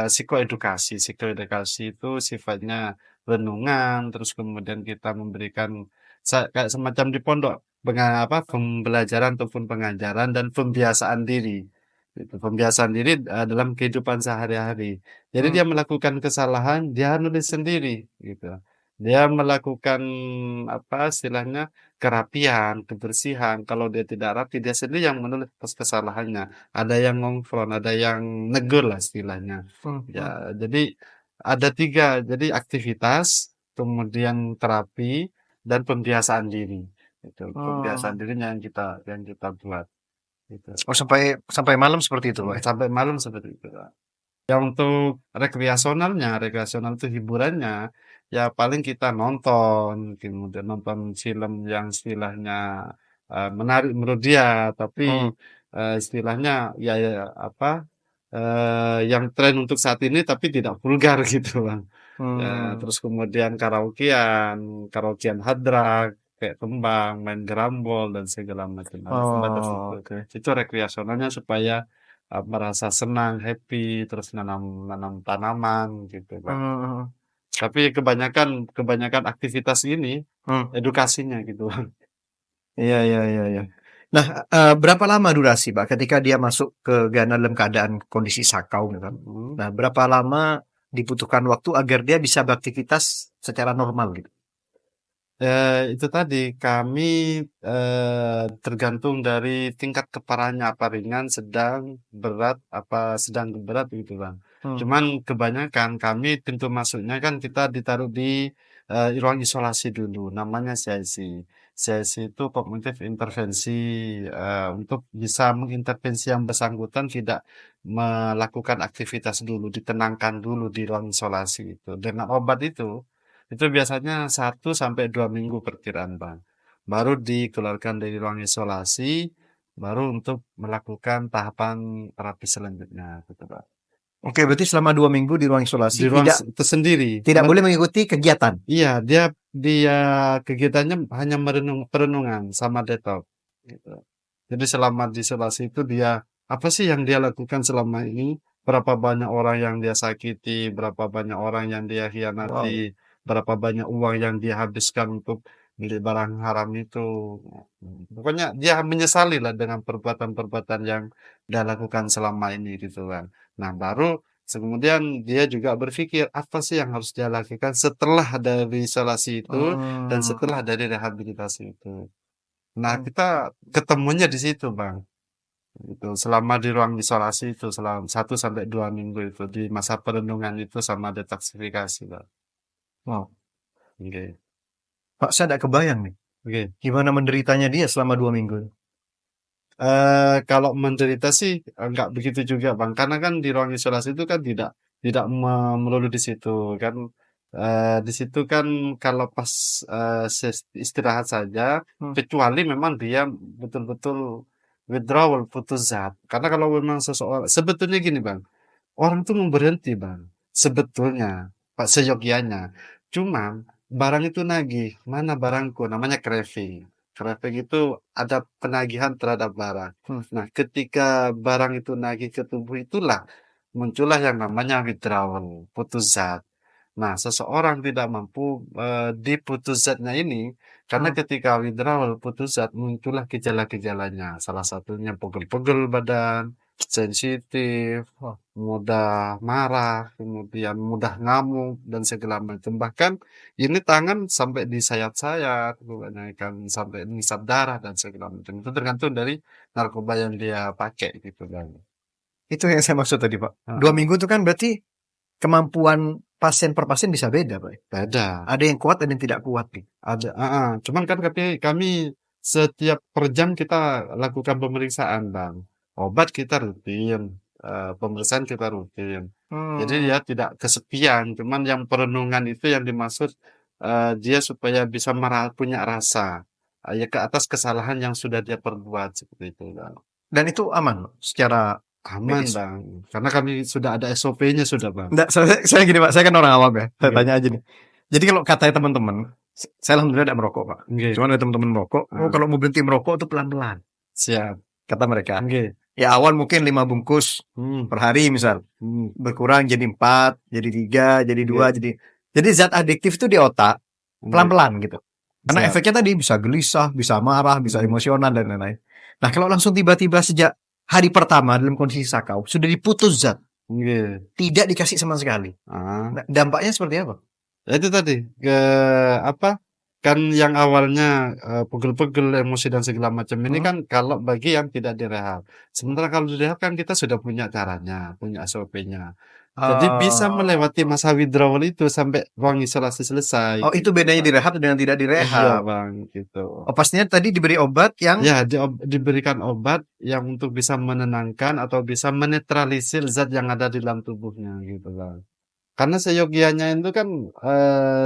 Speaker 2: psikoedukasi. Psikoedukasi itu sifatnya renungan, terus kemudian kita memberikan kayak semacam di pondok, pembelajaran ataupun pengajaran dan pembiasaan diri, gitu. Pembiasaan diri, dalam kehidupan sehari-hari. Jadi
Speaker 1: Hmm,
Speaker 2: dia melakukan kesalahan, dia nulis sendiri, gitu. Dia melakukan, istilahnya kerapian, kebersihan, kalau dia tidak rapi, dia sendiri yang menulis atas kesalahannya. Ada yang ngomfront, ada yang negur lah istilahnya.
Speaker 1: hmm, hmm.
Speaker 2: Ya, jadi ada 3, jadi aktivitas, kemudian terapi, dan pembiasaan diri. Itu pembiasaan
Speaker 1: Hmm.
Speaker 2: dirinya yang kita buat. Gitu.
Speaker 1: Oh, sampai sampai malam seperti itu, Pak, ya?
Speaker 2: Sampai malam seperti itu. Ya untuk rekreasional itu hiburannya, ya paling kita nonton, kemudian nonton film yang istilahnya menarik menurut dia,
Speaker 1: Hmm,
Speaker 2: tapi istilahnya yang tren untuk saat ini tapi tidak vulgar gitu bang. Ya,
Speaker 1: hmm.
Speaker 2: terus kemudian karaokean hard rock, kayak tembang, main gerambol dan segala macam. Ada sebatas
Speaker 1: Oh,
Speaker 2: itu.
Speaker 1: oke.
Speaker 2: Itu rekreasionalnya supaya merasa senang, happy, terus nanam nanam tanaman gitu, Bang.
Speaker 1: Hmm,
Speaker 2: Tapi kebanyakan kebanyakan aktivitas ini
Speaker 1: hmm.
Speaker 2: edukasinya gitu, Bang.
Speaker 1: Iya, iya, iya, iya. Nah, berapa lama durasi, Pak, ketika dia masuk ke Ghana dalam keadaan kondisi sakau misalnya?
Speaker 2: Mhm.
Speaker 1: Nah, berapa lama dibutuhkan waktu agar dia bisa beraktivitas secara normal gitu?
Speaker 2: Itu tadi kami tergantung dari tingkat keparahannya apa ringan, sedang, berat, apa sedang berat gitu Bang.
Speaker 1: Hmm,
Speaker 2: Cuman kebanyakan kami pintu masuknya kan kita ditaruh di ruang isolasi dulu, namanya CIC. CIC itu kognitif intervensi untuk bisa mengintervensi yang bersangkutan tidak melakukan aktivitas dulu, ditenangkan dulu di ruang isolasi itu. Dengan obat itu biasanya 1 sampai 2 minggu perkiraan, Bang. Baru dikeluarkan dari ruang isolasi, baru untuk melakukan tahapan terapi selanjutnya, gitu, Pak.
Speaker 1: oke, berarti selama 2 minggu di ruang isolasi
Speaker 2: Di ruang
Speaker 1: tidak
Speaker 2: tersendiri.
Speaker 1: tidak boleh mengikuti kegiatan?
Speaker 2: Iya, dia dia kegiatannya hanya perenungan sama detox, gitu. Jadi selama di isolasi itu dia apa sih yang dia lakukan selama ini? Berapa banyak orang yang dia sakiti, berapa banyak orang yang dia hianati,
Speaker 1: Wow.
Speaker 2: berapa banyak uang yang dia habiskan untuk beli barang haram itu. Pokoknya dia menyesali lah dengan perbuatan-perbuatan yang dia lakukan selama ini gitu kan. Nah, baru kemudian dia juga berpikir apa sih yang harus dia lakukan setelah dari isolasi itu dan
Speaker 1: Hmm,
Speaker 2: setelah dari rehabilitasi itu. Nah,
Speaker 1: hmm.
Speaker 2: kita ketemunya di situ, Bang. Itu selama di ruang isolasi itu selama 1 sampai 2 minggu itu di masa perenungan itu sama detoksifikasi, Pak.
Speaker 1: Wow.
Speaker 2: Oke.
Speaker 1: Pak, saya tidak kebayang nih.
Speaker 2: Oke.
Speaker 1: Gimana menderitanya dia selama 2 minggu.
Speaker 2: Kalau menderita sih enggak begitu juga, Bang. Karena kan di ruang isolasi itu kan tidak tidak melulu di situ kan. Di situ kan kalau pas istirahat saja,
Speaker 1: Hmm.
Speaker 2: kecuali memang dia betul-betul withdrawal, putus zat. Karena kalau memang seseorang sebetulnya gini, Bang. Orang tuh mau berhenti, Bang. Sebetulnya, Pak, seyogyanya. Cuman barang itu nagih. Mana barangku? Namanya craving. Craving itu ada penagihan terhadap barang.
Speaker 1: Hmm.
Speaker 2: Nah, ketika barang itu nagih ke tubuh itulah muncullah yang namanya withdrawal, putus zat. Nah, seseorang tidak mampu diputus zatnya ini karena
Speaker 1: Hmm.
Speaker 2: ketika withdrawal putus zat muncullah gejala-gejalanya. Salah satunya pegel-pegel badan, sensitif,
Speaker 1: Wow.
Speaker 2: mudah marah, kemudian mudah ngamuk dan segala macam. Bahkan ini tangan sampai disayat-sayat, kebanyakan sampai ngisap darah dan segala macam. Itu tergantung dari narkoba yang dia pakai gitu kan.
Speaker 1: Itu yang saya maksud tadi, Pak. 2 minggu
Speaker 2: Heeh.
Speaker 1: itu kan berarti kemampuan pasien per pasien bisa beda, Pak.
Speaker 2: Beda.
Speaker 1: Ada yang kuat, ada yang tidak kuat nih.
Speaker 2: Ada, heeh. Cuman kan kami setiap per jam kita lakukan pemeriksaan, Bang. Obat kita rutin, pemeriksaan kita rutin. Jadi
Speaker 1: Hmm.
Speaker 2: ya tidak kesepian, cuman yang perenungan itu yang dimaksud dia supaya bisa punya rasa ya ke atas kesalahan yang sudah dia perbuat seperti itu, Bang.
Speaker 1: Dan itu aman Pak, secara
Speaker 2: Aman,
Speaker 1: medis.
Speaker 2: Bang. Karena kami sudah ada SOP-nya sudah, Bang.
Speaker 1: Nggak, saya gini Pak, saya kan orang awam ya. Saya
Speaker 2: Oke.
Speaker 1: tanya aja nih. Jadi kalau katanya teman-teman, saya alhamdulillah tidak merokok Pak.
Speaker 2: Oke.
Speaker 1: Cuman ada teman-teman merokok, oh
Speaker 2: Ah,
Speaker 1: kalau mau berhenti merokok itu pelan-pelan.
Speaker 2: siap.
Speaker 1: Kata mereka.
Speaker 2: Oke.
Speaker 1: Ya awal mungkin 5 bungkus
Speaker 2: Hmm.
Speaker 1: per hari misal.
Speaker 2: Hmm.
Speaker 1: Berkurang jadi 4, jadi 3, jadi 2,
Speaker 2: Oke.
Speaker 1: jadi zat adiktif itu di otak
Speaker 2: Oke.
Speaker 1: pelan-pelan gitu. Karena
Speaker 2: Siap.
Speaker 1: efeknya tadi bisa gelisah, bisa marah, bisa
Speaker 2: Hmm.
Speaker 1: emosional dan lain-lain. Nah kalau langsung tiba-tiba sejak hari pertama dalam kondisi sakau sudah diputus zat,
Speaker 2: Oke.
Speaker 1: tidak dikasih sama sekali.
Speaker 2: Ah.
Speaker 1: Nah, dampaknya seperti apa?
Speaker 2: Ya itu tadi, apa, kan yang awalnya, pegel-pegel, emosi dan segala macam ini
Speaker 1: Hmm?
Speaker 2: kan kalau bagi yang tidak direhab. Sementara kalau direhab kan kita sudah punya caranya, punya SOP-nya. Jadi bisa
Speaker 1: Oh,
Speaker 2: melewati masa withdrawal itu sampai ruang isolasi selesai,
Speaker 1: oh itu
Speaker 2: gitu,
Speaker 1: bedanya
Speaker 2: Bang.
Speaker 1: direhab dengan tidak
Speaker 2: Iya,
Speaker 1: direhab.
Speaker 2: Bang, gitu.
Speaker 1: Oh pastinya tadi diberi obat yang
Speaker 2: Ya, diberikan obat yang untuk bisa menenangkan atau bisa menetralisir zat yang ada di dalam tubuhnya, gitu, Bang. Karena seyogianya itu kan,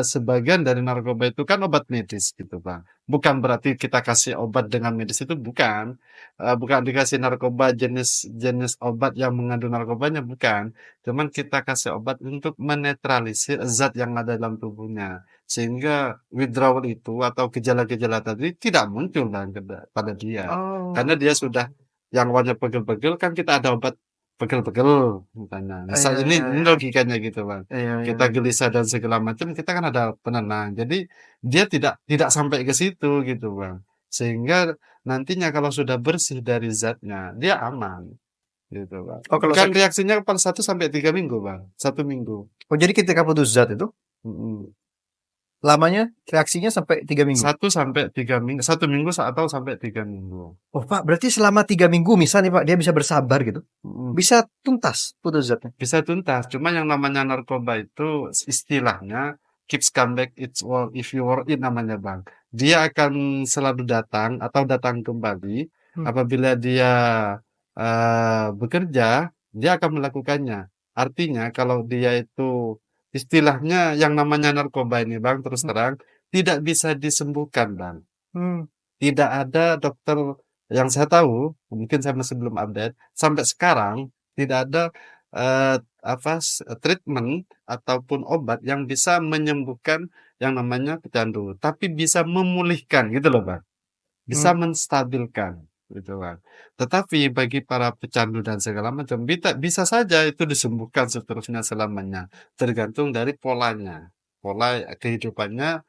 Speaker 2: sebagian dari narkoba itu kan obat medis gitu, Bang. Bukan berarti kita kasih obat dengan medis itu bukan, bukan dikasih narkoba jenis jenis obat yang mengandung narkobanya, bukan. Cuman kita kasih obat untuk menetralisir zat yang ada dalam tubuhnya. Sehingga withdrawal itu atau gejala-gejala tadi tidak muncul Bang, pada dia. Karena
Speaker 1: oh
Speaker 2: dia sudah yang awalnya pegel-pegel kan kita ada obat pegel-pegel misalnya. Misal
Speaker 1: iya iya
Speaker 2: ini
Speaker 1: iya
Speaker 2: logikanya gitu, Bang.
Speaker 1: iya iya
Speaker 2: Kita
Speaker 1: iya.
Speaker 2: gelisah dan segala macam, kita kan ada penenang. Jadi dia tidak tidak sampai ke situ gitu, Bang. Sehingga nantinya kalau sudah bersih dari zatnya, dia aman gitu, Bang.
Speaker 1: Oh kalau
Speaker 2: Bukan
Speaker 1: saya,
Speaker 2: reaksinya paling 1 sampai 3 minggu, Bang. 1 minggu.
Speaker 1: oh jadi ketika putus zat itu
Speaker 2: Mm-mm.
Speaker 1: lamanya reaksinya sampai 3 minggu.
Speaker 2: 1 sampai 3 minggu, 1 minggu atau sampai 3 minggu.
Speaker 1: Oh Pak, berarti selama 3 minggu misalnya Pak dia bisa bersabar gitu,
Speaker 2: Mm-mm.
Speaker 1: bisa tuntas putus zatnya.
Speaker 2: Bisa tuntas. Cuma yang namanya narkoba itu istilahnya keeps come back it's all if you were it namanya Bang. Dia akan selalu datang atau datang kembali
Speaker 1: Hmm.
Speaker 2: apabila dia bekerja, dia akan melakukannya. Artinya kalau dia itu istilahnya yang namanya narkoba ini Bang, terus
Speaker 1: Hmm.
Speaker 2: terang tidak bisa disembuhkan Bang.
Speaker 1: Hmm.
Speaker 2: Tidak ada dokter yang saya tahu, mungkin saya masih belum update, sampai sekarang tidak ada treatment ataupun obat yang bisa menyembuhkan yang namanya pecandu, tapi bisa memulihkan gitu loh, Bang. Bisa
Speaker 1: Hmm.
Speaker 2: menstabilkan gitu, Bang. Tetapi bagi para pecandu dan segala macam bisa saja itu disembuhkan seterusnya selamanya, tergantung dari polanya. Pola kehidupannya,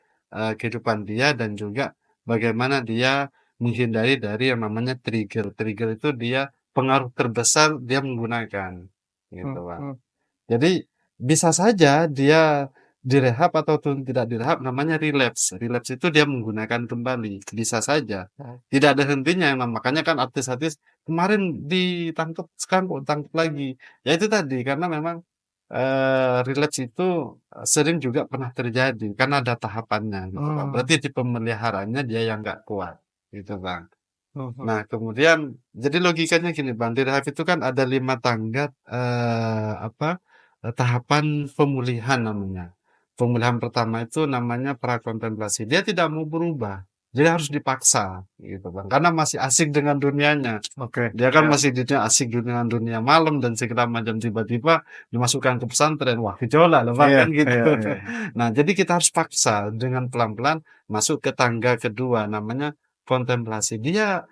Speaker 2: kehidupan dia dan juga bagaimana dia menghindari dari yang namanya trigger. Trigger itu dia pengaruh terbesar dia menggunakan,
Speaker 1: Hmm.
Speaker 2: gitu, Bang.
Speaker 1: Hmm.
Speaker 2: Jadi bisa saja dia direhab ataupun tidak direhab namanya relapse. Relapse itu dia menggunakan kembali, bisa saja. Tidak ada hentinya, nah makanya kan artis-artis kemarin ditangkap, sekarang kok tangkap lagi. Ya itu tadi, karena memang relapse itu sering juga pernah terjadi, karena ada tahapannya gitu Bang.
Speaker 1: Hmm.
Speaker 2: Berarti di pemeliharaannya dia yang nggak kuat, gitu Bang.
Speaker 1: Mhm.
Speaker 2: Nah, kemudian jadi logikanya gini Bang, di rehab itu kan ada 5 tangga, tahapan pemulihan namanya. Pemulihan pertama itu namanya prakontemplasi. Dia tidak mau berubah, jadi harus dipaksa gitu Bang, karena masih asik dengan dunianya.
Speaker 1: Oke.
Speaker 2: Dia kan
Speaker 1: Ya.
Speaker 2: masih asik dengan dunia malam dan segala macam, tiba-tiba dimasukkan ke pesantren. Wah, gejolak loh Bang,
Speaker 1: Iya,
Speaker 2: kan gitu.
Speaker 1: iya, iya.
Speaker 2: Nah, jadi kita harus paksa dengan pelan-pelan masuk ke tangga kedua namanya kontemplasi. Dia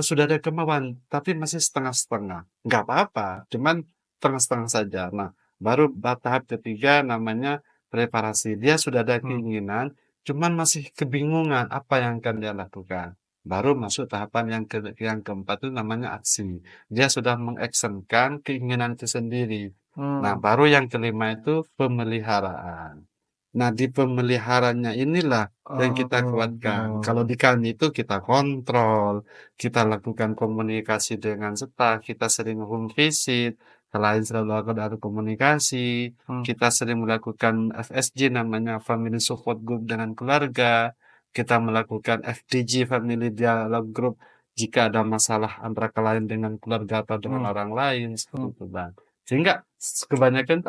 Speaker 2: sudah ada kemauan, tapi masih setengah-setengah. Nggak apa-apa, cuman setengah-setengah saja. Nah, baru tahap ketiga namanya preparasi. Dia sudah ada
Speaker 1: Hmm.
Speaker 2: keinginan, cuman masih kebingungan apa yang akan dia lakukan. Baru masuk tahapan yang keempat itu namanya aksi. Dia sudah mengactionkan keinginan itu sendiri. Nah,
Speaker 1: Hmm.
Speaker 2: baru yang kelima itu pemeliharaan. Nah, di pemeliharanya inilah yang kita kuatkan. Kalau
Speaker 1: Oh.
Speaker 2: di kami itu kita kontrol, kita lakukan komunikasi dengan staff, kita sering home visit, selain selalu ada komunikasi,
Speaker 1: Hmm.
Speaker 2: kita sering melakukan FSG namanya Family Support Group dengan keluarga, kita melakukan FDG Family Dialogue Group jika ada masalah antara klien dengan keluarga atau dengan
Speaker 1: Hmm.
Speaker 2: orang lain, seperti
Speaker 1: Hmm.
Speaker 2: itu Bang. Sehingga kebanyakan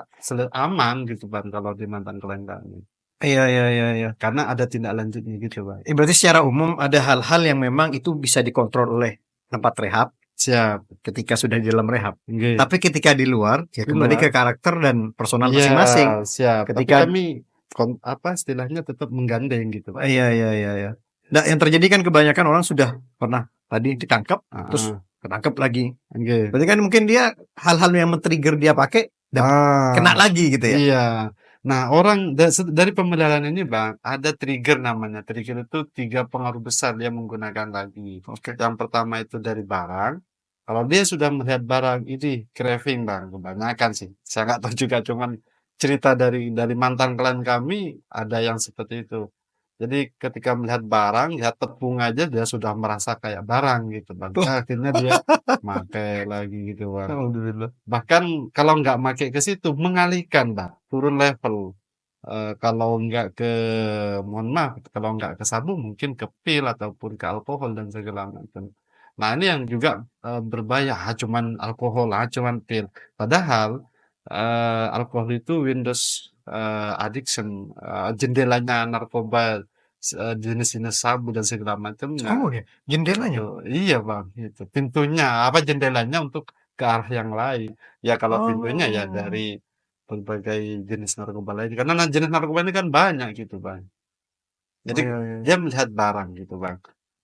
Speaker 2: aman gitu Bang kalau di mantan klien kami.
Speaker 1: Iya, iya, iya, iya.
Speaker 2: Karena ada tindak lanjutnya gitu Bang.
Speaker 1: Berarti secara umum ada hal-hal yang memang itu bisa dikontrol oleh tempat rehab
Speaker 2: Siap.
Speaker 1: ketika sudah di dalam rehab.
Speaker 2: Nggih.
Speaker 1: Tapi ketika di luar, ya
Speaker 2: Di
Speaker 1: kembali
Speaker 2: luar
Speaker 1: ke karakter dan personal
Speaker 2: iya,
Speaker 1: masing-masing.
Speaker 2: siap. Tapi
Speaker 1: Ketika
Speaker 2: kami apa istilahnya tetap menggandeng gitu Bang.
Speaker 1: iya, iya, iya, iya. Nah, yang terjadi kan kebanyakan orang sudah pernah tadi ditangkap, terus
Speaker 2: Heeh.
Speaker 1: ketangkep lagi.
Speaker 2: Nggih.
Speaker 1: Berarti kan mungkin dia hal-hal yang men-trigger dia pakai kena
Speaker 2: Ah,
Speaker 1: lagi gitu ya.
Speaker 2: iya. Nah, orang dari pemeliharaan ini Bang, ada trigger namanya. Trigger itu 3 pengaruh besar dia menggunakan lagi.
Speaker 1: Oke.
Speaker 2: Yang pertama itu dari barang. Kalau dia sudah melihat barang ini craving Bang, kebanyakan sih. Saya nggak tahu juga, cuman cerita dari mantan klien kami ada yang seperti itu. Jadi ketika melihat barang, lihat tepung aja dia sudah merasa kayak barang gitu Bang.
Speaker 1: Oh,
Speaker 2: Akhirnya dia pakai lagi gitu Bang.
Speaker 1: alhamdulillah.
Speaker 2: Bahkan kalau nggak make ke situ, mengalihkan, Bang, turun level. Kalau nggak ke mohon maaf, kalau nggak ke sabu mungkin ke pil ataupun ke alkohol dan segala macam. Nah, ini yang juga, berbahaya, cuman alkohol, cuman pil. Padahal, alkohol itu windows, addiction, jendelanya narkoba, jenis-jenis sabu dan segala macamnya.
Speaker 1: Oh ya, jendelanya.
Speaker 2: Itu iya Bang, itu. Pintunya, apa, jendelanya untuk ke arah yang lain. Ya kalau pintunya ya
Speaker 1: Oh.
Speaker 2: dari berbagai jenis narkoba lain. Karena jenis narkoba ini kan banyak gitu Bang.
Speaker 1: Oh
Speaker 2: Jadi
Speaker 1: iya, iya, iya.
Speaker 2: dia melihat barang gitu Bang.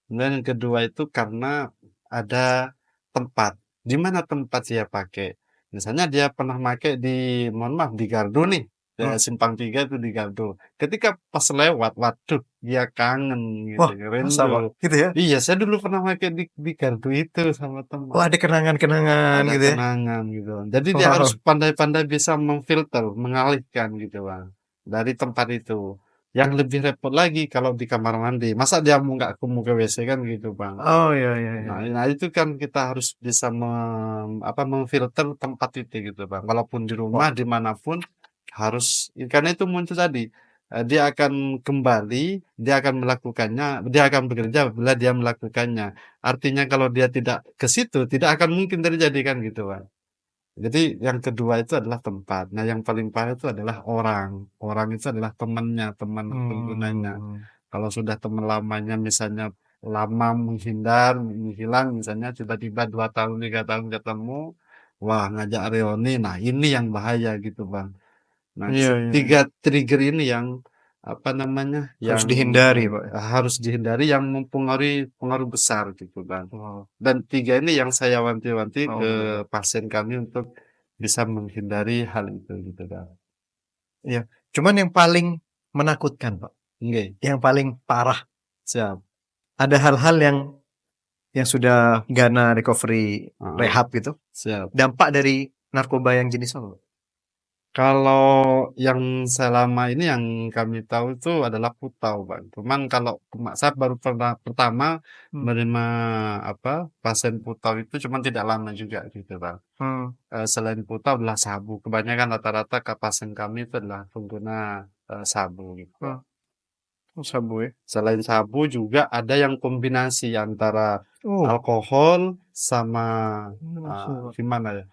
Speaker 2: Kemudian yang kedua itu karena ada tempat. Di mana tempat dia pakai. Misalnya dia pernah pakai di, mohon maaf, di gardu nih.
Speaker 1: Hmm.
Speaker 2: Simpang 3 itu di gardu. Ketika pas lewat, waduh, dia kangen gitu,
Speaker 1: Wah, masa Pak?
Speaker 2: rindu.
Speaker 1: Gitu ya?
Speaker 2: Iya, saya dulu pernah pakai di gardu itu sama
Speaker 1: Oh,
Speaker 2: teman.
Speaker 1: ada kenangan-kenangan
Speaker 2: Ada
Speaker 1: gitu ya?
Speaker 2: kenangan gitu. Jadi dia harus
Speaker 1: Wow.
Speaker 2: pandai-pandai bisa memfilter, mengalihkan gitu Bang. Dari tempat itu. Yang lebih repot lagi kalau di kamar mandi. Masa dia mau ke WC kan gitu Bang.
Speaker 1: Oh iya, iya, iya,
Speaker 2: Nah,
Speaker 1: iya.
Speaker 2: nah itu kan kita harus bisa memfilter tempat itu gitu Bang. Walaupun di
Speaker 1: Wah,
Speaker 2: rumah, dimanapun harus, karena itu muncul tadi. Dia akan kembali, dia akan melakukannya, dia akan bekerja bila dia melakukannya. Artinya kalau dia tidak ke situ, tidak akan mungkin terjadi kan gitu Bang. Jadi yang kedua itu adalah tempat. Nah, yang paling parah itu adalah orang. Orang itu adalah temannya, teman penggunanya.
Speaker 1: hmm,
Speaker 2: Kalau sudah teman lamanya misalnya lama menghindar, menghilang misalnya tiba-tiba 2 tahun, 3 tahun ketemu, wah ngajak reuni. Nah, ini yang bahaya gitu, Bang. Nah,
Speaker 1: iya, iya, iya.
Speaker 2: tiga trigger ini yang apa namanya,
Speaker 1: Harus
Speaker 2: yang
Speaker 1: dihindari, Pak.
Speaker 2: harus dihindari, yang mempengaruhi pengaruh besar gitu, Bang.
Speaker 1: Wow.
Speaker 2: Dan 3 ini yang saya wanti-wanti ke
Speaker 1: Alhamdulillah.
Speaker 2: pasien kami untuk bisa menghindari hal itu gitu, Bang.
Speaker 1: Iya. Cuman yang paling menakutkan, Pak,
Speaker 2: Nggih,
Speaker 1: yang paling parah,
Speaker 2: siap.
Speaker 1: ada hal-hal yang sudah Gana recovery
Speaker 2: Heeh,
Speaker 1: rehab gitu,
Speaker 2: siap.
Speaker 1: dampak dari narkoba yang jenis apa, Pak?
Speaker 2: Kalau yang selama ini yang kami tahu itu adalah Putau, Bang. Cuman kalau saya baru pernah pertama
Speaker 1: Hmm.
Speaker 2: menerima apa pasien Putau itu cuman tidak lama juga gitu, Bang.
Speaker 1: Hmm.
Speaker 2: Selain Putau adalah Sabu. Kebanyakan rata-rata ke pasien kami itu adalah pengguna Sabu gitu, Bang.
Speaker 1: Hmm. Oh, sabu ya.
Speaker 2: Selain Sabu juga ada yang kombinasi antara
Speaker 1: Oh,
Speaker 2: alkohol sama
Speaker 1: masih, Pak.
Speaker 2: gimana ya?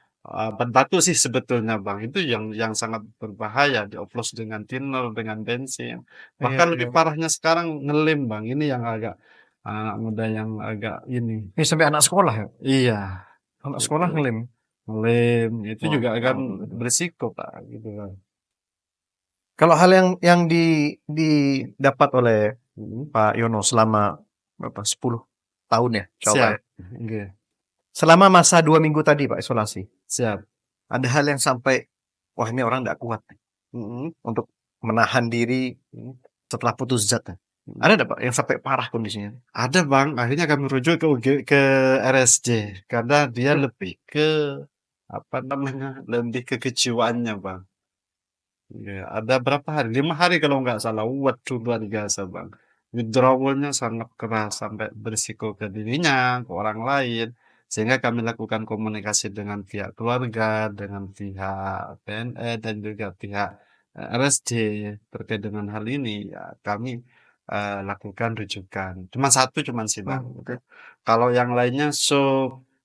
Speaker 2: Batu sih sebetulnya Bang. Itu yang sangat berbahaya dioplos dengan thinner, dengan bensin.
Speaker 1: Iya,
Speaker 2: Bahkan
Speaker 1: iya.
Speaker 2: lebih parahnya sekarang ngelem Bang. Ini yang agak anak muda yang agak ini.
Speaker 1: Ini sampai anak sekolah ya.
Speaker 2: Iya,
Speaker 1: Anak
Speaker 2: itu
Speaker 1: sekolah ngelem.
Speaker 2: ngelem itu
Speaker 1: Wah,
Speaker 2: juga akan
Speaker 1: waduh.
Speaker 2: berisiko Pak gitu Bang.
Speaker 1: Kalau hal yang didapat oleh
Speaker 2: Mhm.
Speaker 1: Pak Yono selama berapa? 10 tahun ya, coba
Speaker 2: Siap.
Speaker 1: ya.
Speaker 2: Oke,
Speaker 1: Selama masa 2 minggu tadi Pak isolasi,
Speaker 2: siap.
Speaker 1: ada hal yang sampai, wah ini orang nggak kuat nih,
Speaker 2: Mhm,
Speaker 1: untuk menahan diri
Speaker 2: mhm,
Speaker 1: setelah putus zat.
Speaker 2: mhm.
Speaker 1: Ada nggak Pak yang sampai parah kondisinya?
Speaker 2: Ada Bang, akhirnya kami rujuk ke RSJ karena dia
Speaker 1: Hmm.
Speaker 2: lebih ke apa namanya, lebih ke kejiwaannya Bang. Ya, ada berapa hari? 5 hari kalau nggak salah. Waduh luar biasa Bang. Withdrawalnya sangat keras sampai berisiko ke dirinya, ke orang lain. Sehingga kami lakukan komunikasi dengan pihak keluarga, dengan pihak PNE dan juga pihak RSJ terkait dengan hal ini. Ya, kami lakukan rujukan. Cuma satu cuman sih Bang.
Speaker 1: Hmm, oke.
Speaker 2: Kalau yang lainnya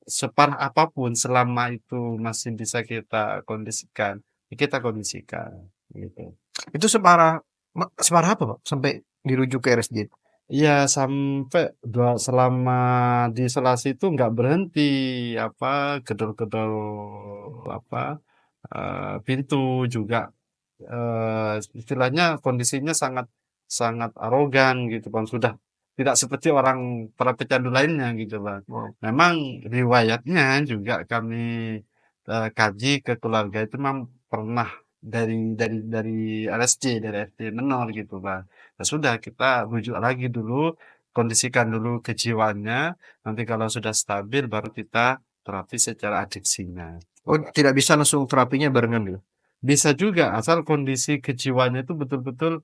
Speaker 2: separah apapun selama itu masih bisa kita kondisikan, ya kita kondisikan gitu.
Speaker 1: Itu separah apa Pak? Sampai dirujuk ke RSJ?
Speaker 2: Iya sampai selama di isolasi itu nggak berhenti apa gedor-gedor apa pintu juga istilahnya kondisinya sangat sangat arogan gitu Bang. Sudah tidak seperti orang para pecandu lainnya gitu Bang.
Speaker 1: Wow.
Speaker 2: Memang riwayatnya juga kami kaji ke keluarga itu memang pernah dari RSJ, dari SD menor gitu Bang. Ya sudah kita rujuk lagi dulu, kondisikan dulu kejiwaannya, nanti kalau sudah stabil baru kita terapi secara adiksinya.
Speaker 1: Oh, tidak bisa langsung terapinya barengan gitu?
Speaker 2: Bisa juga asal kondisi kejiwaannya itu betul-betul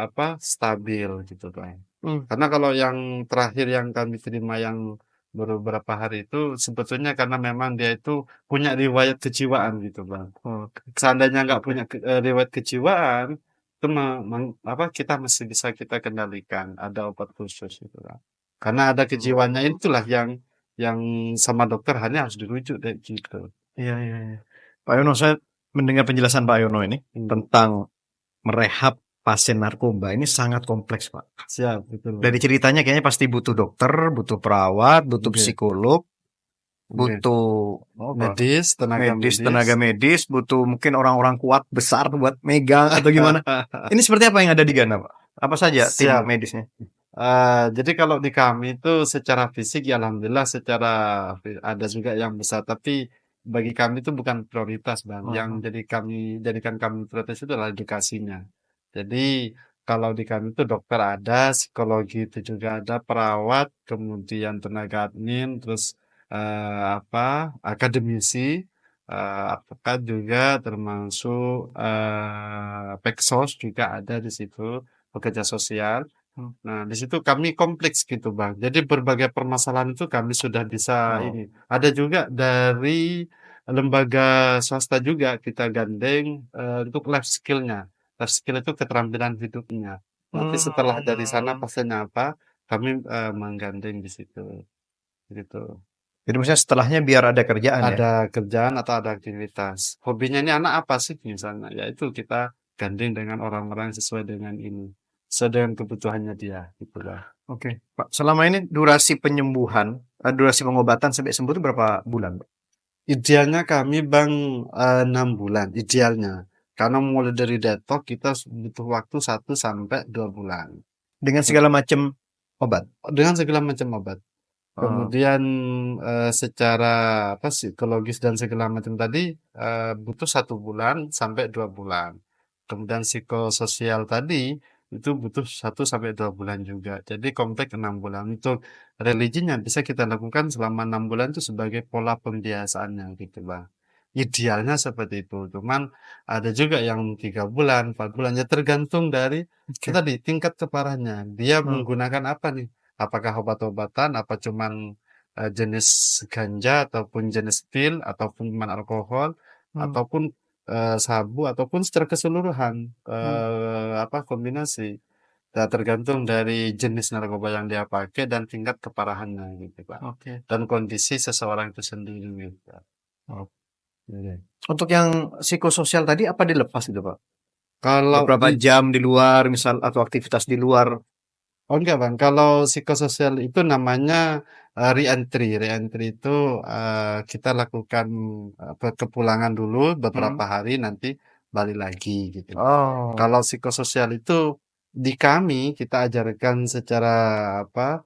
Speaker 2: apa stabil gitu kan.
Speaker 1: Hmm.
Speaker 2: Karena kalau yang terakhir yang kami terima yang beberapa hari itu sebetulnya karena memang dia itu punya riwayat kejiwaan gitu bang.
Speaker 1: Oke.
Speaker 2: Seandainya nggak punya riwayat kejiwaan itu apa kita masih bisa kita kendalikan ada obat khusus gitu kan. Karena ada
Speaker 1: Hmm.
Speaker 2: kejiwaannya itulah yang sama dokter hanya harus dirujuk deh gitu.
Speaker 1: Iya, iya, iya. Pak Yono, saya mendengar penjelasan Pak Yono ini
Speaker 2: Hmm.
Speaker 1: tentang merehab pasien narkoba ini sangat kompleks, Pak.
Speaker 2: Siap, betul
Speaker 1: Dari
Speaker 2: Bang.
Speaker 1: ceritanya kayaknya pasti butuh dokter, butuh perawat, butuh
Speaker 2: Oke,
Speaker 1: psikolog,
Speaker 2: oke.
Speaker 1: butuh apa?
Speaker 2: Medis, tenaga
Speaker 1: Medis,
Speaker 2: medis.
Speaker 1: tenaga medis, butuh mungkin orang-orang kuat besar buat megang atau gimana. Ini seperti apa yang ada di Ghana, Pak? Apa saja tim
Speaker 2: Siap.
Speaker 1: medisnya?
Speaker 2: Jadi kalau di kami itu secara fisik ya alhamdulillah secara ada juga yang besar, tapi bagi kami itu bukan prioritas, Bang. Yang
Speaker 1: Mhm.
Speaker 2: jadikan kami prioritas itu adalah edukasinya. Jadi kalau di kami itu dokter ada, psikologi itu juga ada, perawat, kemudian tenaga admin, terus apa akademisi, advokat juga termasuk peksos juga ada di situ, pekerja sosial.
Speaker 1: Hmm.
Speaker 2: Nah, di situ kami kompleks gitu, Bang. Jadi berbagai permasalahan itu kami sudah bisa
Speaker 1: Oh.
Speaker 2: ini. Ada juga dari lembaga swasta juga kita gandeng untuk life skill-nya. Life skill itu keterampilan hidupnya. Nanti setelah dari sana
Speaker 1: Hmm.
Speaker 2: pasiennya apa, kami menggandeng di situ. Gitu.
Speaker 1: Jadi maksudnya setelahnya biar ada kerjaan ya?
Speaker 2: Ada kerjaan atau ada aktivitas. Hobinya ini anak apa sih misalnya? Ya itu kita gandeng dengan orang-orang yang sesuai dengan ini. Sesuai dengan kebutuhannya dia. Gitu lah.
Speaker 1: Oke, Pak. Selama ini durasi penyembuhan, durasi pengobatan sampai sembuh itu berapa bulan, Pak?
Speaker 2: Idealnya kami Bang 6 bulan, idealnya. Karena mulai dari detox kita butuh waktu 1 sampai 2 bulan.
Speaker 1: Dengan segala macam obat.
Speaker 2: Dengan segala macam obat.
Speaker 1: Oh.
Speaker 2: Kemudian secara apa psikologis dan segala macam tadi butuh 1 bulan sampai 2 bulan. Kemudian psikososial tadi itu butuh 1 sampai 2 bulan juga. Jadi kompleks 6 bulan. Untuk religinya bisa kita lakukan selama 6 bulan itu sebagai pola pembiasaannya gitu bang. idealnya seperti itu. Cuman ada juga yang 3 bulan, 4 bulan, ya tergantung dari
Speaker 1: Oke.
Speaker 2: tadi tingkat keparahannya. Dia
Speaker 1: Hmm.
Speaker 2: menggunakan apa nih? Apakah obat-obatan, apa cuman jenis ganja ataupun jenis pil ataupun cuman alkohol
Speaker 1: Hmm.
Speaker 2: ataupun sabu ataupun secara keseluruhan
Speaker 1: Hmm.
Speaker 2: apa kombinasi. Nah, tergantung dari jenis narkoba yang dia pakai dan tingkat keparahannya gitu, Pak.
Speaker 1: Oke.
Speaker 2: Dan kondisi seseorang itu sendiri gitu.
Speaker 1: Oh.
Speaker 2: Iya.
Speaker 1: Untuk yang psikososial tadi apa dilepas gitu, Pak?
Speaker 2: Kalau
Speaker 1: Beberapa
Speaker 2: di
Speaker 1: jam di luar misal atau aktivitas di luar.
Speaker 2: Oh enggak Bang, kalau psikososial itu namanya re-entry. Re-entry itu kita lakukan kepulangan dulu
Speaker 1: Hmm.
Speaker 2: beberapa hari nanti balik lagi gitu.
Speaker 1: Oh.
Speaker 2: Kalau psikososial itu di kami kita ajarkan secara apa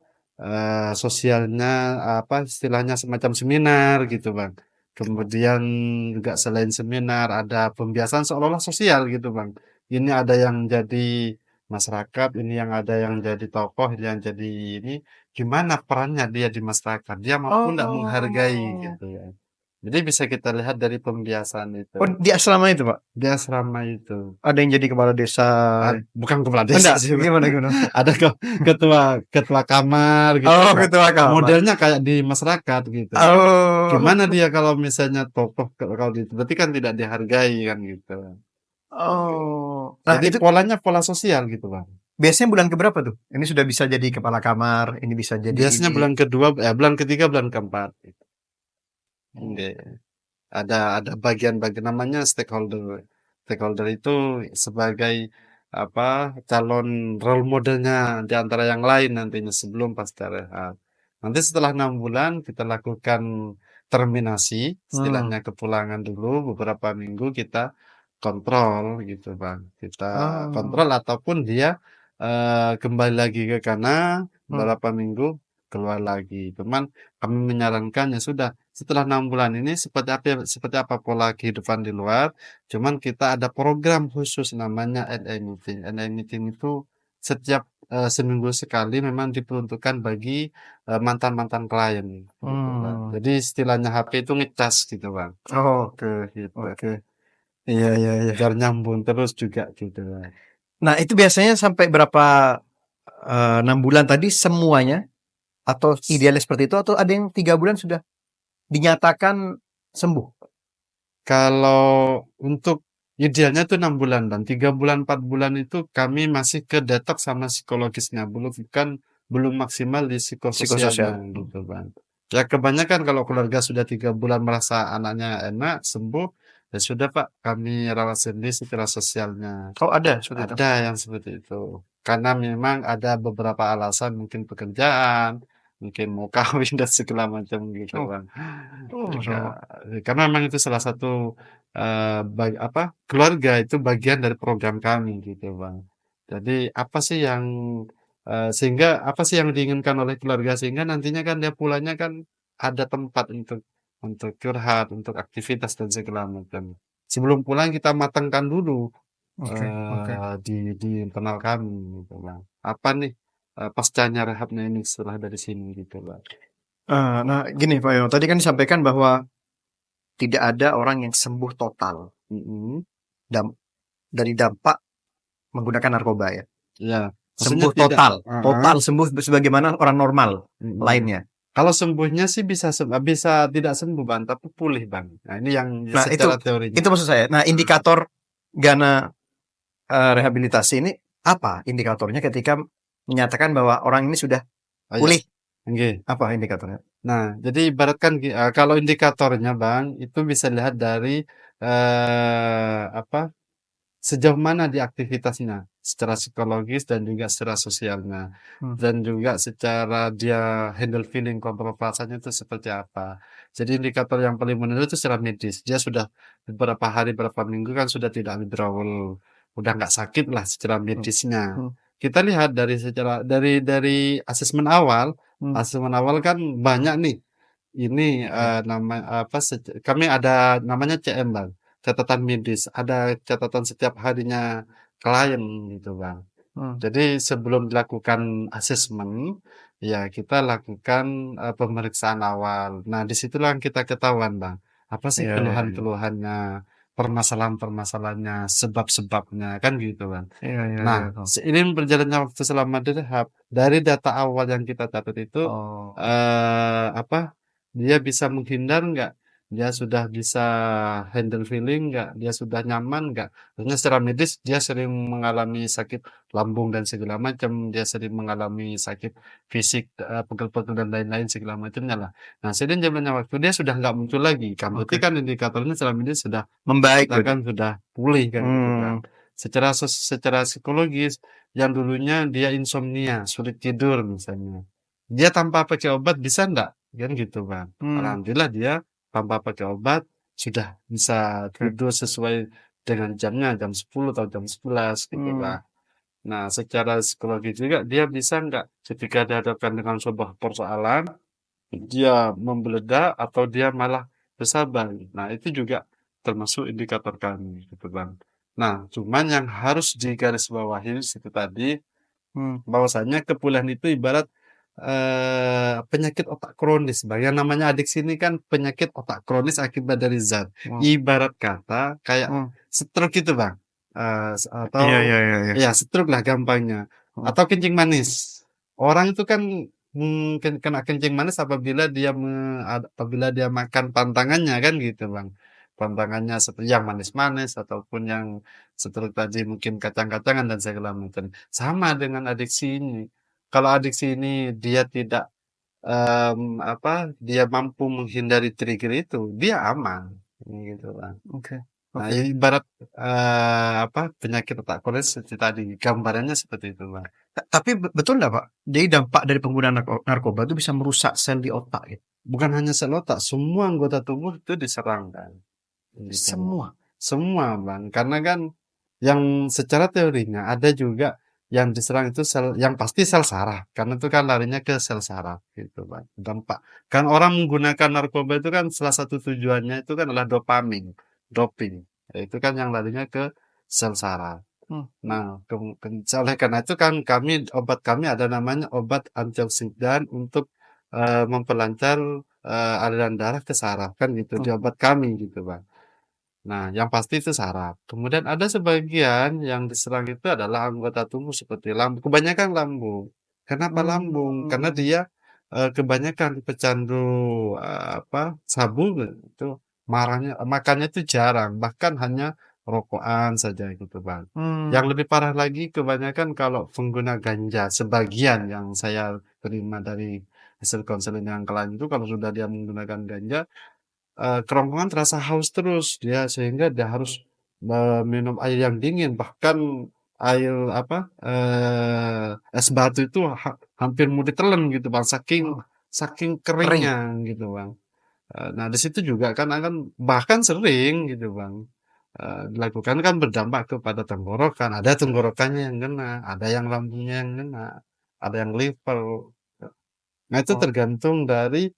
Speaker 2: sosialnya apa istilahnya semacam seminar gitu Bang. Kemudian juga selain seminar ada pembiasaan seolah-olah sosial gitu Bang. Ini ada yang jadi masyarakat, ini yang ada yang jadi tokoh, ini yang jadi ini, gimana perannya dia di masyarakat, dia mampu nggak menghargai
Speaker 1: Oh.
Speaker 2: gitu ya. Jadi bisa kita lihat dari pembiasaan itu,
Speaker 1: Oh, di asrama itu, Pak?
Speaker 2: dia asrama itu.
Speaker 1: Ada yang jadi kepala desa.
Speaker 2: Bukan kepala desa
Speaker 1: Enggak,
Speaker 2: sih, Bang.
Speaker 1: gimana gimana?
Speaker 2: Ada ketua ketua kamar gitu,
Speaker 1: Oh,
Speaker 2: Pak.
Speaker 1: ketua kamar.
Speaker 2: Modelnya kayak di masyarakat gitu.
Speaker 1: Oh.
Speaker 2: Gimana dia kalau misalnya tokoh kalau itu berarti kan tidak dihargai kan gitu.
Speaker 1: Oh. Nah,
Speaker 2: Jadi
Speaker 1: itu
Speaker 2: polanya pola sosial gitu, Bang.
Speaker 1: biasanya bulan keberapa tuh? Ini sudah bisa jadi kepala kamar, ini bisa jadi
Speaker 2: Biasanya
Speaker 1: ini.
Speaker 2: bulan kedua, bulan ketiga, bulan keempat.
Speaker 1: Oh.
Speaker 2: Oke. Ada bagian-bagian namanya stakeholder. Stakeholder itu sebagai apa calon role modelnya di antara yang lain nantinya sebelum pasca rehat. Nanti setelah 6 bulan kita lakukan terminasi,
Speaker 1: Hmm.
Speaker 2: istilahnya kepulangan dulu beberapa minggu kita kontrol gitu Bang. Kita
Speaker 1: Oh.
Speaker 2: kontrol ataupun dia kembali lagi ke kana
Speaker 1: Hmm.
Speaker 2: beberapa minggu keluar lagi. Cuman kami menyarankan ya sudah setelah 6 bulan ini seperti apa pola kehidupan di luar. Cuman kita ada program khusus namanya NA Meeting. NA Meeting itu setiap seminggu sekali memang diperuntukkan bagi mantan-mantan klien gitu Bang.
Speaker 1: Hmm.
Speaker 2: Jadi istilahnya HP itu ngecas gitu Bang.
Speaker 1: Oh, oke.
Speaker 2: Gitu.
Speaker 1: Oke. Iya, iya, iya.
Speaker 2: Biar nyambung terus juga gitu Bang.
Speaker 1: Nah, itu biasanya sampai berapa 6 bulan tadi semuanya atau idealnya seperti itu atau ada yang 3 bulan sudah dinyatakan sembuh?
Speaker 2: Kalau untuk idealnya itu 6 bulan dan 3 bulan 4 bulan itu kami masih ke detox sama psikologisnya belum maksimal di psikososialnya
Speaker 1: Psikososial.
Speaker 2: gitu Bang. Ya kebanyakan kalau keluarga sudah 3 bulan merasa anaknya enak sembuh ya sudah Pak kami rawat sendiri secara sosialnya.
Speaker 1: Oh, ada seperti itu.
Speaker 2: Ada yang seperti itu. Karena memang ada beberapa alasan mungkin pekerjaan, mungkin mau kawin dan segala macam gitu
Speaker 1: Oh,
Speaker 2: Bang.
Speaker 1: oh,
Speaker 2: Ya,
Speaker 1: sama.
Speaker 2: karena memang itu salah satu apa keluarga itu bagian dari program kami gitu Bang. Jadi apa sih yang sehingga apa sih yang diinginkan oleh keluarga sehingga nantinya kan dia pulangnya kan ada tempat untuk curhat, untuk aktivitas dan segala macam. Sebelum pulang kita matangkan dulu
Speaker 1: Oke, oke.
Speaker 2: di internal kami gitu Bang. Apa nih pascanya rehabnya ini setelah dari sini gitu Bang.
Speaker 1: Nah, gini Pak Yo, tadi kan disampaikan bahwa tidak ada orang yang sembuh total
Speaker 2: Mhm.
Speaker 1: dam dari dampak menggunakan narkoba ya.
Speaker 2: Ya, maksudnya
Speaker 1: Sembuh
Speaker 2: tidak
Speaker 1: total,
Speaker 2: heeh,
Speaker 1: total sembuh sebagaimana orang normal
Speaker 2: mhm.
Speaker 1: lainnya.
Speaker 2: Kalau sembuhnya sih bisa tidak sembuh Bang, tapi pulih Bang. Nah ini yang
Speaker 1: Nah,
Speaker 2: secara teorinya.
Speaker 1: itu maksud saya. Nah, indikator Gana rehabilitasi ini apa indikatornya ketika menyatakan bahwa orang ini sudah
Speaker 2: Oh ya,
Speaker 1: pulih?
Speaker 2: oke.
Speaker 1: Apa indikatornya?
Speaker 2: Nah, jadi ibaratkan kalau indikatornya Bang, itu bisa lihat dari apa sejauh mana di aktivitasnya, secara psikologis dan juga secara sosialnya.
Speaker 1: Hmm.
Speaker 2: Dan juga secara dia handle feeling, kontrol perasaannya itu seperti apa. Jadi indikator yang paling menentu itu secara medis. Dia sudah beberapa hari, beberapa minggu kan sudah tidak withdrawal. Udah nggak sakit lah secara
Speaker 1: Hmm.
Speaker 2: medisnya.
Speaker 1: Hmm.
Speaker 2: Kita lihat dari
Speaker 1: Hmm.
Speaker 2: asesmen awal kan banyak nih. Ini
Speaker 1: Oke.
Speaker 2: nama apa kami ada namanya CM Bang, catatan medis, ada catatan setiap harinya klien gitu Bang.
Speaker 1: Hmm.
Speaker 2: Jadi sebelum dilakukan asesmen, ya kita lakukan pemeriksaan awal. Nah disitulah kita ketahuan Bang. Apa sih
Speaker 1: Iya, iya, iya.
Speaker 2: keluhan-keluhannya, permasalahan-permasalahannya, sebab-sebabnya, kan gitu kan.
Speaker 1: Iya, iya,
Speaker 2: Nah,
Speaker 1: iya, Kak.
Speaker 2: seiring berjalannya waktu selama di rehab, dari data awal yang kita catat itu,
Speaker 1: Oh,
Speaker 2: apa, dia bisa menghindar nggak? Dia sudah bisa handle feeling nggak? Dia sudah nyaman nggak? Maksudnya secara medis dia sering mengalami sakit lambung dan segala macam, dia sering mengalami sakit fisik, pegel-pegel dan lain-lain segala macamnya lah. Nah, seiring jalannya waktu dia sudah nggak muncul lagi, kan berarti
Speaker 1: oke.
Speaker 2: kan indikatornya secara medis sudah
Speaker 1: Membaik berarti.
Speaker 2: dikatakan sudah pulih kan gitu kan.
Speaker 1: Hmm,
Speaker 2: Secara psikologis yang dulunya dia insomnia, sulit tidur misalnya. Dia tanpa pakai obat bisa enggak? Kan gitu Bang.
Speaker 1: hmm,
Speaker 2: Alhamdulillah dia tanpa pakai obat sudah bisa
Speaker 1: oke.
Speaker 2: tidur sesuai dengan jamnya, jam 10 atau jam 11 gitu
Speaker 1: Hmm,
Speaker 2: Bang. Nah, secara psikologi juga dia bisa enggak ketika dihadapkan dengan sebuah persoalan, dia membeledak atau dia malah bersabar. Nah, itu juga termasuk indikator kami gitu Bang. Nah, cuman yang harus digarisbawahi itu tadi
Speaker 1: hmm,
Speaker 2: bahwasanya kepulihan itu ibarat penyakit otak kronis, Bang. Yang namanya adiksi ini kan penyakit otak kronis akibat dari zat.
Speaker 1: hmm,
Speaker 2: Ibarat kata kayak
Speaker 1: hmm.
Speaker 2: stroke itu, Bang.
Speaker 1: Iya,
Speaker 2: Atau
Speaker 1: iya, iya, iya.
Speaker 2: ya stroke lah gampangnya.
Speaker 1: Hmm,
Speaker 2: Atau kencing manis. Orang itu kan kena kencing manis apabila dia makan pantangannya kan gitu, Bang. Pantangannya seperti yang manis-manis ataupun yang seperti tadi mungkin kacang-kacangan dan segala macam. Sama dengan adiksi ini. Kalau adiksi ini dia tidak dia mampu menghindari trigger itu, dia aman, gitu Bang.
Speaker 1: oke,
Speaker 2: Nah,
Speaker 1: oke.
Speaker 2: ibarat penyakit otak kronis seperti tadi, gambarannya seperti itu, Bang.
Speaker 1: Tapi betul nggak Pak? Jadi dampak dari penggunaan narkoba itu bisa merusak sel di otak gitu.
Speaker 2: Bukan hanya sel otak, semua anggota tubuh itu diserang kan, gitu Bang.
Speaker 1: Semua.
Speaker 2: Semua Bang, karena kan yang secara teorinya ada juga yang diserang itu sel yang pasti sel saraf, karena itu kan larinya ke sel saraf gitu Bang. Dampak kan orang menggunakan narkoba itu kan salah satu tujuannya itu kan adalah doping. Ya, itu kan yang larinya ke sel saraf.
Speaker 1: Hmm,
Speaker 2: Nah, oleh karena itu kan obat kami ada namanya obat antioksidan untuk memperlancar aliran darah ke saraf kan gitu
Speaker 1: hmm,
Speaker 2: di obat kami gitu Bang. Nah, yang pasti itu saraf. Kemudian ada sebagian yang diserang itu adalah anggota tubuh seperti lambung, kebanyakan lambung. Kenapa lambung? Karena
Speaker 1: hmm,
Speaker 2: dia kebanyakan pecandu sabu itu makannya itu jarang, bahkan hanya rokokan saja gitu, Bang. Yang
Speaker 1: hmm,
Speaker 2: lebih parah lagi kebanyakan kalau pengguna ganja, sebagian yang saya terima dari hasil konseling yang lain itu kalau sudah dia menggunakan ganja kerongkongan terasa haus terus dia sehingga dia harus minum air yang dingin bahkan air es batu itu hampir mau ditelan gitu Bang saking
Speaker 1: hmm.
Speaker 2: saking
Speaker 1: Kering.
Speaker 2: keringnya gitu Bang. Nah di situ juga kan akan bahkan sering gitu Bang dilakukan kan berdampak kepada tenggorokan. Ada tenggorokannya yang kena, ada yang lambungnya yang kena, ada yang liver. Nah itu
Speaker 1: Oh,
Speaker 2: tergantung dari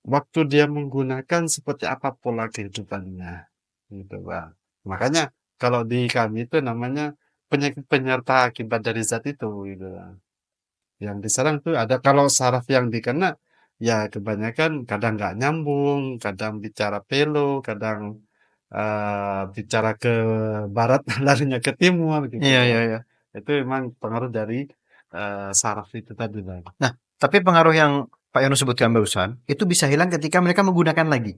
Speaker 2: waktu dia menggunakan seperti apa pola kehidupannya, gitu Bang. Makanya kalau di kami itu namanya penyakit penyerta akibat dari zat itu, gitu Bang. Yang diserang tuh ada kalau saraf yang dikena, ya kebanyakan kadang nggak nyambung, kadang bicara pelo, kadang bicara ke barat larinya ke timur, gitu
Speaker 1: iya, iya,
Speaker 2: Bang.
Speaker 1: iya.
Speaker 2: Itu memang pengaruh dari saraf itu tadi Bang.
Speaker 1: Nah, tapi pengaruh yang Pak Yono sebutkan barusan, itu bisa hilang ketika mereka menggunakan lagi.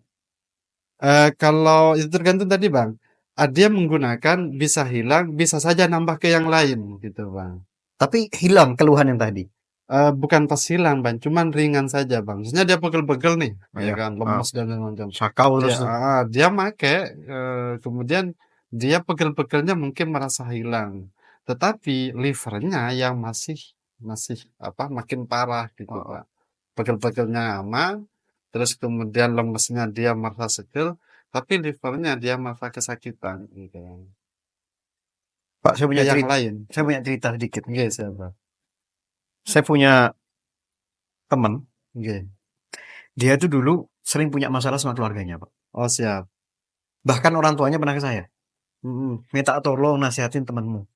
Speaker 2: Kalau itu tergantung tadi, Bang. Dia menggunakan bisa hilang, bisa saja nambah ke yang lain gitu, Bang.
Speaker 1: Tapi hilang keluhan yang tadi.
Speaker 2: Bukan pas hilang, Bang, cuman ringan saja, Bang. Maksudnya dia pegel-pegel nih, ya
Speaker 1: Iya,
Speaker 2: kan, lemes dan macam.
Speaker 1: sakau
Speaker 2: Dia
Speaker 1: terus tuh.
Speaker 2: dia make, kemudian dia pegel-pegelnya mungkin merasa hilang. Tetapi livernya yang masih masih makin parah gitu,
Speaker 1: Oh, oh.
Speaker 2: Pak. Pegel-pegelnya aman, terus kemudian lemesnya dia merasa seger, tapi livernya dia merasa kesakitan gitu.
Speaker 1: Pak, saya
Speaker 2: Ke
Speaker 1: punya
Speaker 2: yang
Speaker 1: cerita,
Speaker 2: lain.
Speaker 1: saya punya cerita sedikit.
Speaker 2: Nggih, siapa?
Speaker 1: Saya punya teman,
Speaker 2: Nggih.
Speaker 1: dia itu dulu sering punya masalah sama keluarganya, Pak.
Speaker 2: Oh, siap.
Speaker 1: Bahkan orang tuanya pernah ke saya,
Speaker 2: Mhm.
Speaker 1: minta tolong nasihatin temanmu.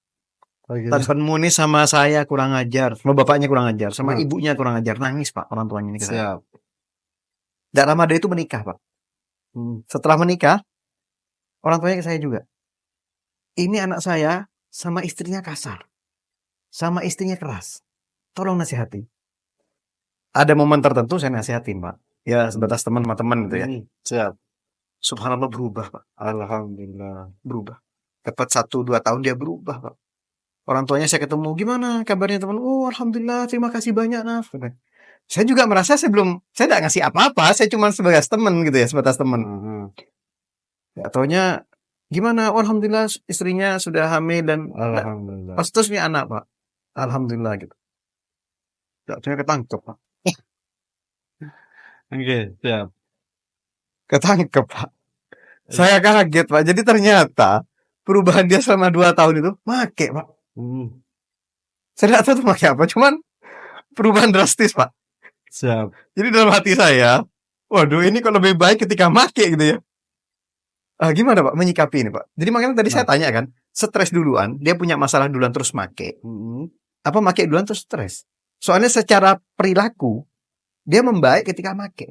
Speaker 2: Oh, gitu.
Speaker 1: Temanmu ini sama saya kurang ajar, sama bapaknya kurang ajar, sama
Speaker 2: Heeh,
Speaker 1: ibunya kurang ajar. Nangis, Pak, orang tuanya ini ke saya.
Speaker 2: siap.
Speaker 1: Tidak lama dia itu menikah, Pak. Setelah menikah, orang tuanya ke saya juga. Ini anak saya sama istrinya kasar. Sama istrinya keras. Tolong nasihati. Ada momen tertentu saya nasihatin, Pak. Ya, sebatas teman sama teman gitu ya.
Speaker 2: Siap.
Speaker 1: Subhanallah berubah, Pak.
Speaker 2: Alhamdulillah.
Speaker 1: Berubah. Tepat 1-2 tahun dia berubah, Pak. Orang tuanya saya ketemu, gimana kabarnya teman? Oh, alhamdulillah, terima kasih banyak, Naf. Saya juga merasa saya tidak ngasih apa-apa, saya cuma sebatas teman gitu ya, sebatas teman. Ya, taunya gimana? Oh, alhamdulillah istrinya sudah hamil dan
Speaker 2: Alhamdulillah.
Speaker 1: seterusnya anak, Pak. Alhamdulillah gitu. Jatuhnya ketangkep, Pak.
Speaker 2: Oke, siap.
Speaker 1: Ketangkep, Pak. Saya kaget, Pak. Jadi ternyata perubahan dia selama 2 tahun itu make, Pak. Saya tidak tahu itu make apa, cuman perubahan drastis, Pak.
Speaker 2: Siap.
Speaker 1: Jadi dalam hati saya, waduh ini kok lebih baik ketika make gitu ya. Gimana Pak menyikapi ini Pak? Jadi makanya tadi saya tanya kan, stres duluan, dia punya masalah duluan terus make. Apa make duluan terus stres? Soalnya secara perilaku, dia membaik ketika make.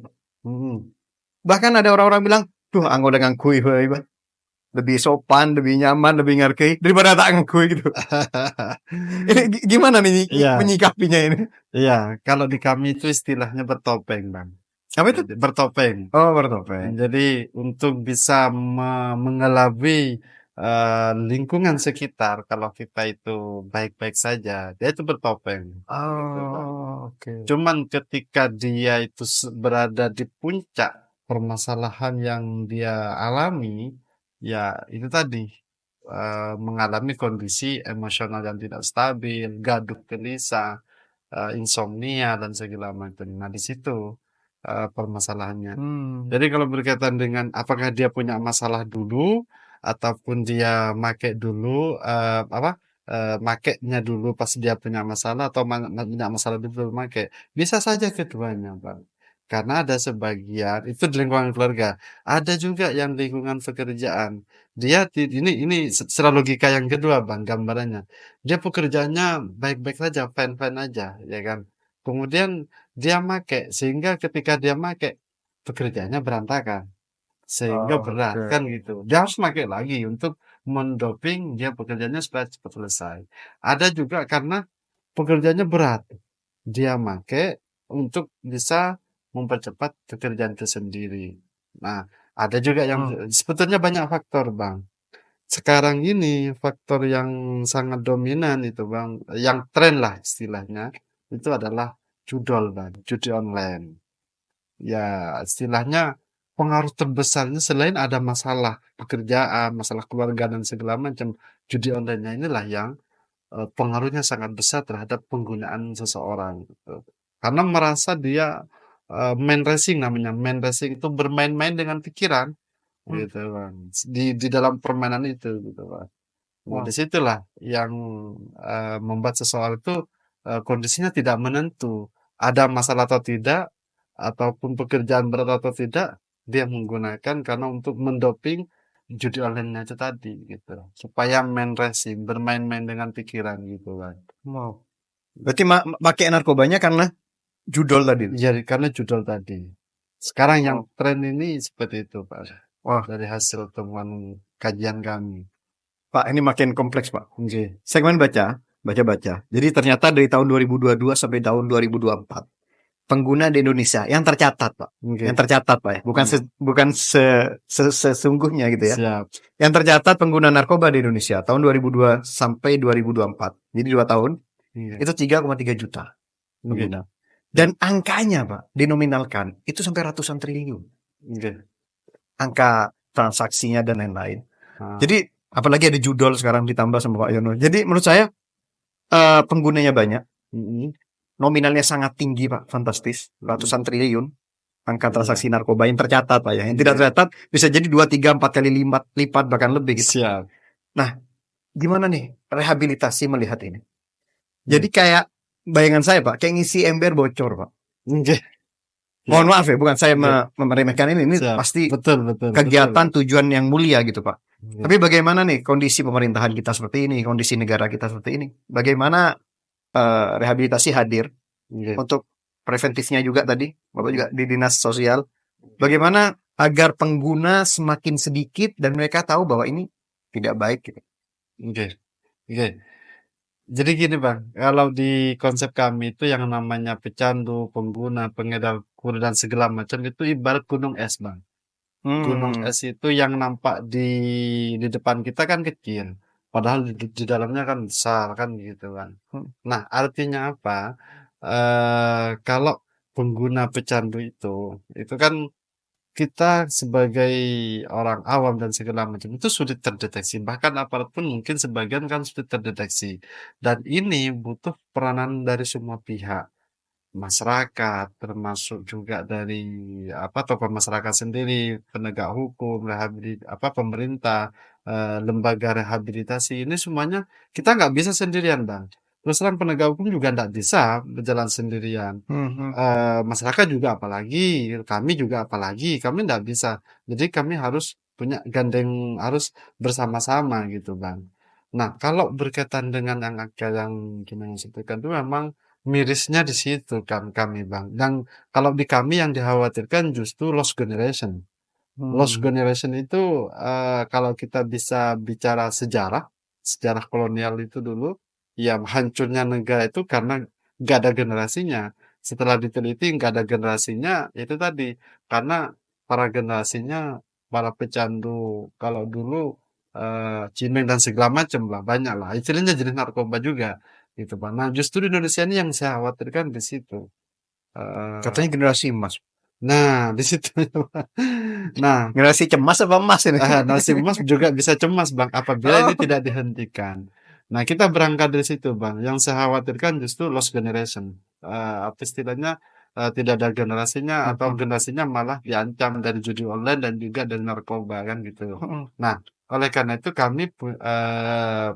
Speaker 1: Bahkan ada orang-orang bilang, tuh anggo dengan kui, lebih sopan, lebih nyaman, lebih ngerti daripada tak ngakui gitu. Ini gimana nih menyikapinya ini?
Speaker 2: Iya, kalau di kami itu istilahnya bertopeng, Bang.
Speaker 1: Apa itu?
Speaker 2: Bertopeng.
Speaker 1: Oh, bertopeng.
Speaker 2: Jadi untuk bisa mengelabui lingkungan sekitar, kalau kita itu baik-baik saja, dia itu bertopeng.
Speaker 1: Oh, oke.
Speaker 2: Cuman ketika dia itu berada di puncak permasalahan yang dia alami, ya itu tadi mengalami kondisi emosional yang tidak stabil, gaduh gelisah, insomnia dan segala macam. Nah di situ permasalahannya. Jadi kalau berkaitan dengan apakah dia punya masalah dulu ataupun dia make dulu makainya dulu pas dia punya masalah atau punya masalah dulu make, bisa saja keduanya, Bang. Karena ada sebagian itu di lingkungan keluarga, ada juga yang lingkungan pekerjaan. Dia ini secara logika yang kedua, Bang, gambarannya. Dia pekerjaannya baik-baik saja, fine-fine aja, ya kan. Kemudian dia make sehingga ketika dia make pekerjaannya berantakan. Sehingga berat kan gitu. Dia harus make lagi untuk mendoping dia pekerjaannya supaya cepat selesai. Ada juga karena pekerjaannya berat. Dia make untuk bisa mempercepat pekerjaan itu sendiri. Nah, ada juga yang sebetulnya banyak faktor, Bang. Sekarang ini faktor yang sangat dominan itu, Bang, yang tren lah istilahnya, itu adalah judol, Bang, judi online. Ya, istilahnya pengaruh terbesarnya selain ada masalah pekerjaan, masalah keluarga dan segala macam, judi online-nya inilah yang pengaruhnya sangat besar terhadap penggunaan seseorang gitu. Karena merasa dia main racing namanya. Main racing itu bermain-main dengan pikiran gitu kan. Di dalam permainan itu gitu kan. Nah, disitulah yang membuat seseorang itu kondisinya tidak menentu. Ada masalah atau tidak, ataupun pekerjaan berat atau tidak, dia menggunakan karena untuk mendoping judi online-nya itu tadi gitu. Supaya main racing, bermain-main dengan pikiran gitu kan.
Speaker 1: Wow. Berarti pakai narkobanya karena judol tadi.
Speaker 2: Jadi karena judol tadi. Sekarang yang tren ini seperti itu, Pak. Dari hasil temuan kajian kami.
Speaker 1: Pak, ini makin kompleks, Pak.
Speaker 2: Okay.
Speaker 1: Segmen baca. Jadi ternyata dari tahun 2022 sampai tahun 2024 pengguna di Indonesia yang tercatat, Pak. Yang tercatat, Pak ya. Bukan sesungguhnya gitu ya.
Speaker 2: Siap.
Speaker 1: Yang tercatat pengguna narkoba di Indonesia tahun 2002 sampai 2024. Jadi 2 tahun. Itu 3,3 juta pengguna. Dan angkanya, Pak, dinominalkan itu sampai ratusan triliun. Angka transaksinya dan lain-lain. Jadi apalagi ada judol sekarang ditambah sama Pak Yono. Jadi menurut saya penggunanya banyak. Nominalnya sangat tinggi, Pak. Fantastis. Ratusan triliun. Angka transaksi narkoba yang tercatat, Pak ya. Yang tidak tercatat bisa jadi 2, 3, 4 kali lipat bahkan lebih gitu.
Speaker 2: Siap.
Speaker 1: Nah, gimana nih rehabilitasi melihat ini? Jadi kayak bayangan saya, Pak, kayak ngisi ember bocor, Pak. Mohon maaf ya, bukan saya meremehkan ini pasti
Speaker 2: betul,
Speaker 1: kegiatan tujuan yang mulia gitu, Pak. Tapi bagaimana nih kondisi pemerintahan kita seperti ini, kondisi negara kita seperti ini? Bagaimana rehabilitasi hadir untuk preventifnya juga tadi, Bapak juga di dinas sosial. Bagaimana agar pengguna semakin sedikit dan mereka tahu bahwa ini tidak baik gitu.
Speaker 2: Oke, oke. Jadi gini Bang, kalau di konsep kami itu yang namanya pecandu, pengguna, pengedar kurir dan segala macam itu ibarat gunung es Bang. Gunung
Speaker 1: Hmm.
Speaker 2: es itu yang nampak di depan kita kan kecil, padahal di dalamnya kan besar kan gitu kan.
Speaker 1: Hmm.
Speaker 2: Nah, artinya apa? Kalau pengguna pecandu itu kan kita sebagai orang awam dan segala macam itu sulit terdeteksi. Bahkan aparat pun mungkin sebagian kan sulit terdeteksi. Dan ini butuh peranan dari semua pihak. Masyarakat, termasuk juga dari tokoh masyarakat sendiri, penegak hukum, pemerintah, lembaga rehabilitasi ini semuanya kita nggak bisa sendirian, Bang. Terus terang penegak hukum juga nggak bisa berjalan sendirian.
Speaker 1: Hmm.
Speaker 2: Masyarakat juga apalagi, kami juga apalagi, kami nggak bisa. Jadi kami harus punya harus bersama-sama gitu, Bang. Nah, kalau berkaitan dengan yang gimana sebutkan itu memang mirisnya di situ kan kami Bang. Dan kalau di kami yang dikhawatirkan justru lost generation. Lost
Speaker 1: Hmm.
Speaker 2: generation itu kalau kita bisa bicara sejarah kolonial itu dulu, ya hancurnya negara itu karena nggak ada generasinya. Setelah diteliti nggak ada generasinya, itu tadi karena para generasinya para pecandu kalau dulu cimeng dan segala macam lah banyak lah. Istilahnya jenis narkoba juga gitu Bang. Nah justru di Indonesia ini yang saya khawatirkan di situ. Eh,
Speaker 1: Katanya generasi emas.
Speaker 2: nah di situ. Nah
Speaker 1: Generasi cemas apa emas ini?
Speaker 2: nasib Mas juga bisa cemas Bang apabila ini
Speaker 1: Oh.
Speaker 2: tidak dihentikan. Nah kita berangkat dari situ Bang. Yang saya khawatirkan justru lost generation. Apa istilahnya tidak ada generasinya atau
Speaker 1: Hmm.
Speaker 2: generasinya malah diancam dari judi online dan juga dari narkoba kan gitu.
Speaker 1: Hmm.
Speaker 2: Nah oleh karena itu kami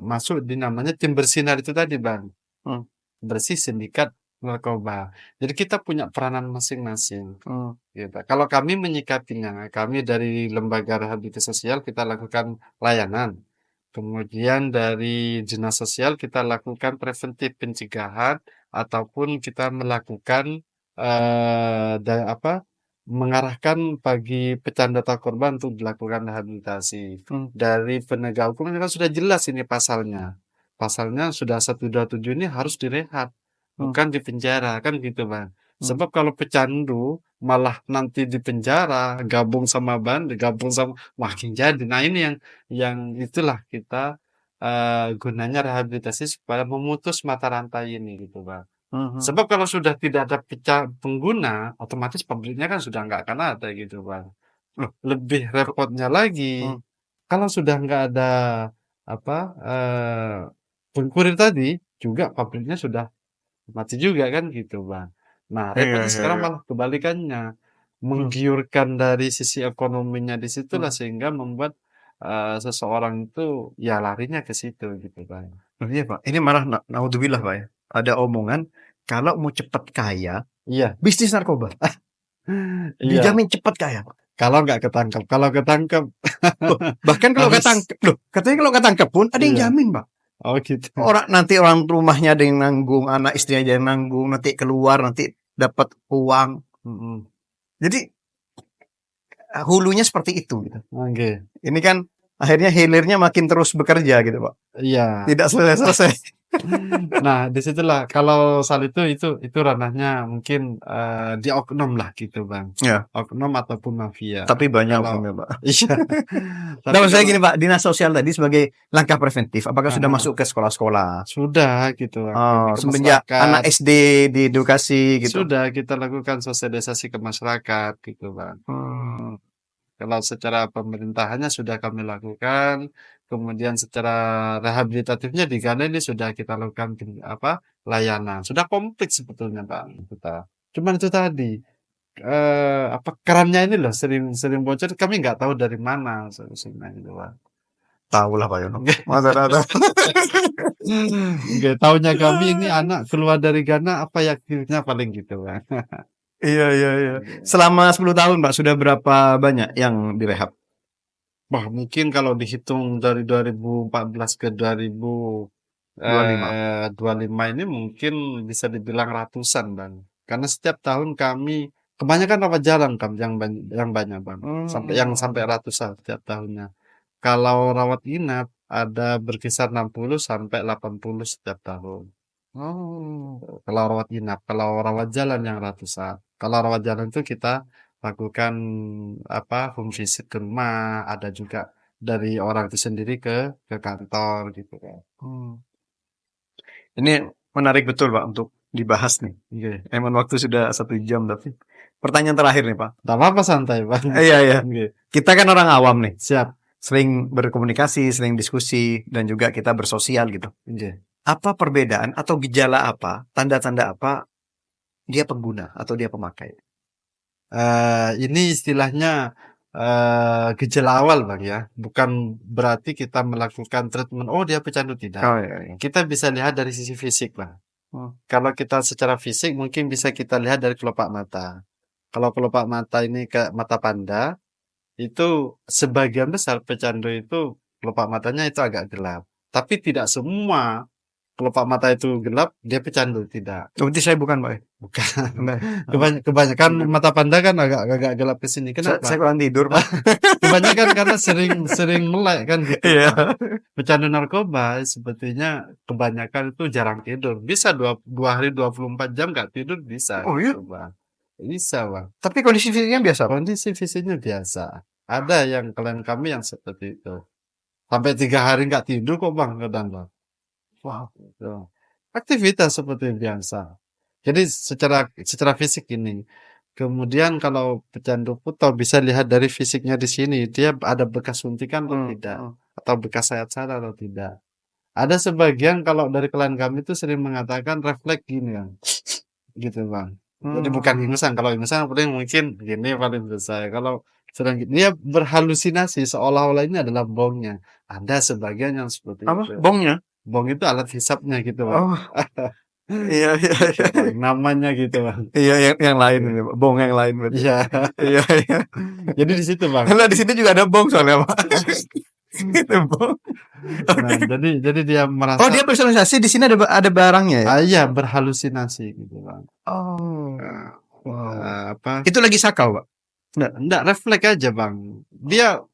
Speaker 2: masuk di namanya tim bersinar itu tadi Bang.
Speaker 1: Hmm.
Speaker 2: Bersih sindikat narkoba. Jadi kita punya peranan masing-masing.
Speaker 1: Hmm.
Speaker 2: Gitu. Kalau kami menyikapinya, kami dari lembaga rehabilitasi sosial kita lakukan layanan. Kemudian dari dinas sosial kita lakukan preventif pencegahan ataupun kita melakukan mengarahkan bagi pecandu atau korban untuk dilakukan rehabilitasi.
Speaker 1: Hmm.
Speaker 2: Dari penegak hukum ini kan sudah jelas ini pasalnya. Pasalnya sudah 127 ini harus direhab,
Speaker 1: Hmm.
Speaker 2: bukan dipenjara kan gitu, Bang.
Speaker 1: Hmm.
Speaker 2: Sebab kalau pecandu malah nanti di penjara, gabung sama bandit, gabung sama makin jadi. Nah, ini yang itulah kita gunanya rehabilitasi supaya memutus mata rantai ini gitu, Bang.
Speaker 1: Hmm.
Speaker 2: Sebab kalau sudah tidak ada pengguna, otomatis pabriknya kan sudah nggak akan ada gitu, Bang.
Speaker 1: Loh.
Speaker 2: Lebih repotnya lagi,
Speaker 1: Hmm.
Speaker 2: kalau sudah nggak ada apa pengkurir tadi, juga pabriknya sudah mati juga kan gitu, Bang. Nah,
Speaker 1: Iya,
Speaker 2: repotnya
Speaker 1: iya,
Speaker 2: sekarang
Speaker 1: iya.
Speaker 2: malah kebalikannya.
Speaker 1: Hmm.
Speaker 2: Menggiurkan dari sisi ekonominya di situlah
Speaker 1: Hmm.
Speaker 2: sehingga membuat seseorang itu ya larinya ke situ gitu, Bang.
Speaker 1: Loh, iya Pak, ini malah naudzubillah Pak ya. Ada omongan kalau mau cepat kaya,
Speaker 2: Iya,
Speaker 1: bisnis narkoba.
Speaker 2: iya.
Speaker 1: Dijamin cepat kaya Pak.
Speaker 2: Kalau ketangkep
Speaker 1: Loh, bahkan kalau
Speaker 2: harus
Speaker 1: ketangkep, loh, katanya kalau ketangkep pun ada yang
Speaker 2: iya.
Speaker 1: jamin Pak.
Speaker 2: Oh gitu.
Speaker 1: Nanti orang rumahnya ada yang nanggung, anak istrinya ada yang nanggung, nanti keluar nanti dapat uang.
Speaker 2: Mhm.
Speaker 1: Jadi hulunya seperti itu gitu.
Speaker 2: Oke.
Speaker 1: Ini kan akhirnya hilirnya makin terus bekerja gitu Pak.
Speaker 2: Iya.
Speaker 1: Tidak selesai-selesai.
Speaker 2: Nah, disitulah kalau soal itu ranahnya mungkin di oknum lah gitu, Bang.
Speaker 1: Ya,
Speaker 2: Oknum ataupun mafia.
Speaker 1: tapi banyak
Speaker 2: Kalau
Speaker 1: oknumnya Pak.
Speaker 2: iya.
Speaker 1: Nah,
Speaker 2: Tapi
Speaker 1: maksud saya
Speaker 2: kalau
Speaker 1: gini Pak, dinas sosial tadi sebagai langkah preventif, apakah sudah
Speaker 2: heeh,
Speaker 1: masuk ke sekolah-sekolah?
Speaker 2: sudah gitu, Bang.
Speaker 1: Oh,
Speaker 2: Ke
Speaker 1: semenjak anak
Speaker 2: masyarakat.
Speaker 1: SD diedukasi gitu.
Speaker 2: Sudah kita lakukan sosialisasi ke masyarakat gitu, Bang.
Speaker 1: Hmm.
Speaker 2: Kalau secara pemerintahannya sudah kami lakukan, kemudian secara rehabilitatifnya di Ghana ini sudah kita lakukan layanan. Sudah komplit sebetulnya Pak kita. Cuman itu tadi kerannya ini loh sering sering bocor kami nggak tahu dari mana solusinya gitu Pak.
Speaker 1: Tahu lah Pak Yono. Masa tahu.
Speaker 2: Nggak tahunya kami ini anak keluar dari Ghana apa ya akhirnya paling gitu Pak.
Speaker 1: Iya, iya, iya.
Speaker 2: Iya.
Speaker 1: Selama 10 tahun Pak, sudah berapa banyak yang direhab?
Speaker 2: Wah, mungkin kalau dihitung dari 2014 ke
Speaker 1: 25.
Speaker 2: 2025 ini mungkin bisa dibilang ratusan, Bang. Karena setiap tahun kami Kebanyakan rawat jalan Kang yang banyak Bang, sampai ratusan setiap tahunnya. Kalau rawat inap ada berkisar 60 sampai 80 setiap tahun.
Speaker 1: Oh.
Speaker 2: Kalau rawat inap, kalau rawat jalan yang ratusan. Kalau rawat jalan itu kita lakukan home visit ke rumah, ada juga dari orang itu sendiri ke kantor gitu kan.
Speaker 1: Hmm. Ini menarik betul Pak untuk dibahas nih.
Speaker 2: Oke.
Speaker 1: Emang waktu sudah 1 jam tapi. Pertanyaan terakhir nih Pak.
Speaker 2: Tak apa-apa santai Bang.
Speaker 1: Iya.
Speaker 2: Oke.
Speaker 1: Kita kan orang awam nih.
Speaker 2: Siap.
Speaker 1: Sering berkomunikasi, sering diskusi, dan juga kita bersosial gitu.
Speaker 2: Oke.
Speaker 1: Apa perbedaan atau gejala apa, tanda-tanda apa dia pengguna atau dia pemakai?
Speaker 2: Ini istilahnya gejala awal Bang ya. Bukan berarti kita melakukan treatment, oh dia pecandu, tidak.
Speaker 1: Oh iya.
Speaker 2: Kita bisa lihat dari sisi fisik Bang.
Speaker 1: Hmm.
Speaker 2: Kalau kita secara fisik mungkin bisa kita lihat dari kelopak mata. Kalau kelopak mata ini ke mata panda, itu sebagian besar pecandu itu kelopak matanya itu agak gelap. Tapi tidak semua kelopak mata itu gelap, dia pecandu, tidak.
Speaker 1: Berarti saya bukan Pak.
Speaker 2: Bukan.
Speaker 1: Nah,
Speaker 2: Kebanyakan mata panda kan agak gelap ke sini. Kenapa?
Speaker 1: saya kurang tidur Pak.
Speaker 2: Kebanyakan karena sering melek kan gitu.
Speaker 1: Iya.
Speaker 2: Pecandu narkoba sepertinya kebanyakan itu jarang tidur. Bisa 2 hari 24 jam nggak tidur bisa.
Speaker 1: Oh iya?
Speaker 2: Gitu, Bang. Bisa Bang.
Speaker 1: Tapi kondisi fisiknya biasa Pak?
Speaker 2: Kondisi fisiknya biasa. Ada yang klien kami yang seperti itu. Sampai 3 hari nggak tidur kok Bang, kadang Bang.
Speaker 1: Wow.
Speaker 2: Gitu. Aktivitas seperti biasa. Jadi secara fisik ini. Kemudian kalau pecandu puto bisa lihat dari fisiknya di sini, dia ada bekas suntikan atau tidak, atau bekas sayat-sayat atau tidak. Ada sebagian kalau dari klien kami itu sering mengatakan refleks gini kan, gitu Bang. Jadi bukan ingusan. Kalau ingusan paling mungkin gini paling selesai. Kalau sedang dia berhalusinasi seolah-olah ini adalah bongnya. Ada sebagian yang seperti
Speaker 1: Apa?
Speaker 2: itu.
Speaker 1: Bongnya?
Speaker 2: Bong itu alat hisapnya gitu Bang.
Speaker 1: Oh. Iya.
Speaker 2: Bang, namanya gitu Bang.
Speaker 1: Iya yang lain ini Pak. Bong yang lain berarti.
Speaker 2: Iya.
Speaker 1: Iya.
Speaker 2: Jadi di situ Bang.
Speaker 1: Karena di sini juga ada bong soalnya Pak. Itu bong.
Speaker 2: Nah, jadi dia merasa.
Speaker 1: Oh dia personalisasi di sini ada barangnya ya?
Speaker 2: Iya berhalusinasi gitu Bang.
Speaker 1: Oh. Wow.
Speaker 2: Itu
Speaker 1: lagi sakau Pak?
Speaker 2: Enggak refleks aja Bang. Dia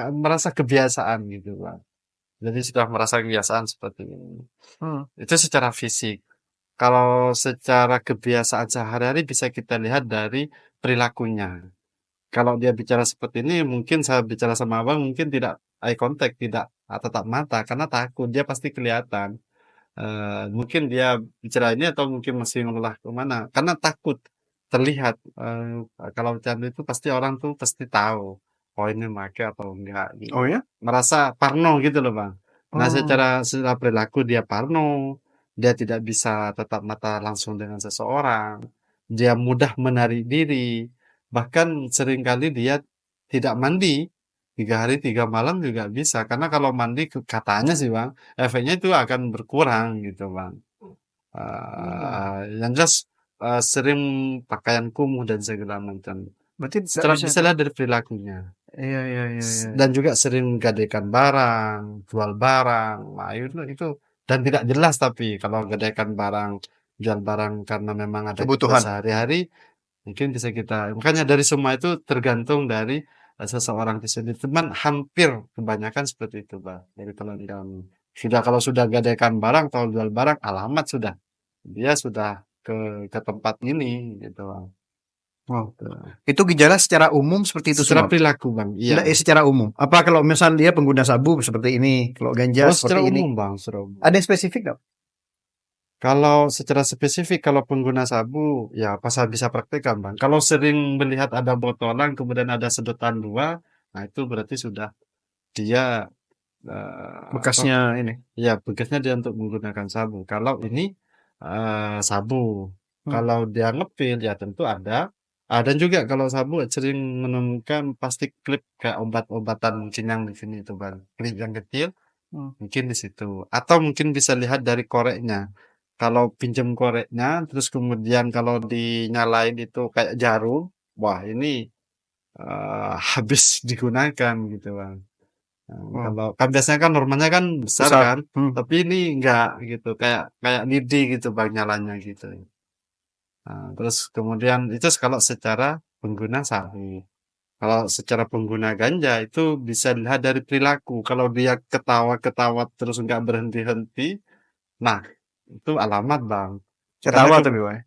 Speaker 2: merasa kebiasaan gitu Bang. Jadi sudah merasa kebiasaan seperti ini. Itu secara fisik. Kalau secara kebiasaan sehari-hari bisa kita lihat dari perilakunya. Kalau dia bicara seperti ini, mungkin saya bicara sama abang, mungkin tidak eye contact, tidak tatap mata, karena takut, dia pasti kelihatan. Mungkin dia bicara ini atau mungkin masih ngelah kemana, karena takut terlihat. Kalau bercanda itu pasti orang tuh pasti tahu, oh ini make atau enggak. Gitu.
Speaker 1: Oh ya?
Speaker 2: Merasa parno gitu loh bang. Nah secara perilaku dia parno, dia tidak bisa tatap mata langsung dengan seseorang, dia mudah menarik diri, bahkan seringkali dia tidak mandi 3 hari 3 malam juga bisa, karena kalau mandi katanya sih bang, efeknya itu akan berkurang gitu bang. Yang jelas sering pakaian kumuh dan segala macam.
Speaker 1: Berarti
Speaker 2: Bisa lihat dari perilakunya.
Speaker 1: Iya.
Speaker 2: Dan juga sering gadaikan barang, jual barang. Nah, itu dan tidak jelas, tapi kalau gadaikan barang, jual barang karena memang ada
Speaker 1: kebutuhan
Speaker 2: sehari-hari, mungkin bisa kita. Makanya dari semua itu tergantung dari seseorang itu sendiri. Teman hampir kebanyakan seperti itu, Bang. Jadi kalau sudah gadaikan barang atau jual barang, alamat sudah. Dia sudah ke tempat ini gitu, Bang.
Speaker 1: Wow. Itu gejala secara umum seperti itu
Speaker 2: secara
Speaker 1: semua?
Speaker 2: perilaku Bang, iya.
Speaker 1: Nggak, secara umum. Apa kalau misalnya dia pengguna sabu seperti ini, kalau ganja seperti ini?
Speaker 2: Umum Bang, secara umum.
Speaker 1: Ada yang spesifik nggak?
Speaker 2: Kalau secara spesifik, kalau pengguna sabu, ya apa saya bisa praktekkan Bang. Kalau sering melihat ada botolan, kemudian ada sedotan 2, nah itu berarti sudah dia
Speaker 1: bekasnya ini.
Speaker 2: Ya, bekasnya dia untuk menggunakan sabu. Kalau ini sabu. Kalau dia ngepil, ya tentu ada. Dan juga kalau sabu sering menemukan plastik klip kayak obat-obatan cinyang di sini itu bang, klip yang kecil, mungkin di situ. Atau mungkin bisa lihat dari koreknya. Kalau pinjam koreknya, terus kemudian kalau dinyalain itu kayak jarum, wah ini habis digunakan gitu bang. Kalau kan biasanya kan normalnya kan besar. Kan, tapi ini enggak gitu, kayak lidi gitu bang nyalanya gitu. Terus kemudian itu kalau secara pengguna sabu. Kalau secara pengguna ganja itu bisa dilihat dari perilaku. Kalau dia ketawa-ketawa terus nggak berhenti-henti, nah itu alamat bang. Karena
Speaker 1: Ketawa tapi Pak.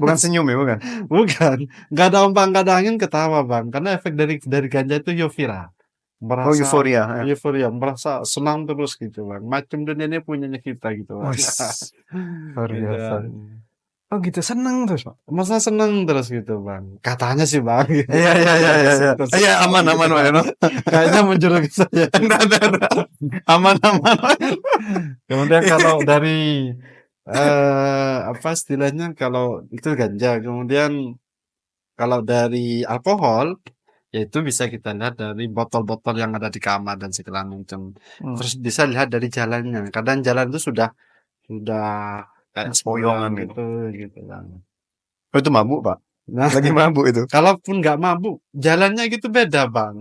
Speaker 1: Bukan senyum ya, bukan?
Speaker 2: bukan, nggak ada ombak nggak ada angin ketawa bang. Karena efek dari ganja itu eufora,
Speaker 1: Oh,
Speaker 2: merasa
Speaker 1: euforia, ya.
Speaker 2: euforia, merasa senang terus gitu bang. Macam dunia ini punyanya kita gitu bang.
Speaker 1: Wis, luar
Speaker 2: Gitu,
Speaker 1: biasa.
Speaker 2: Bang.
Speaker 1: Oh gitu, seneng terus Pak.
Speaker 2: Masa seneng terus gitu bang. Katanya sih bang. Gitu.
Speaker 1: Iya, iya, iya, iya, iya.
Speaker 2: Konsep
Speaker 1: Iya,
Speaker 2: tahu
Speaker 1: aman,
Speaker 2: gitu
Speaker 1: aman Pak
Speaker 2: bang.
Speaker 1: Yono.
Speaker 2: Kayaknya menjurus ke saya.
Speaker 1: Enggak. Aman, aman.
Speaker 2: Kemudian kalau dari apa istilahnya kalau itu ganja, kemudian kalau dari alkohol yaitu bisa kita lihat dari botol-botol yang ada di kamar dan segala macam.
Speaker 1: Hmm,
Speaker 2: Terus bisa lihat dari jalannya. Kadang jalan itu sudah kayak sembrang
Speaker 1: poyongan gitu.
Speaker 2: gitu gitu kan.
Speaker 1: Oh, itu mabuk Pak.
Speaker 2: Nah,
Speaker 1: Lagi mabuk itu.
Speaker 2: kalaupun nggak mabuk, jalannya gitu beda bang.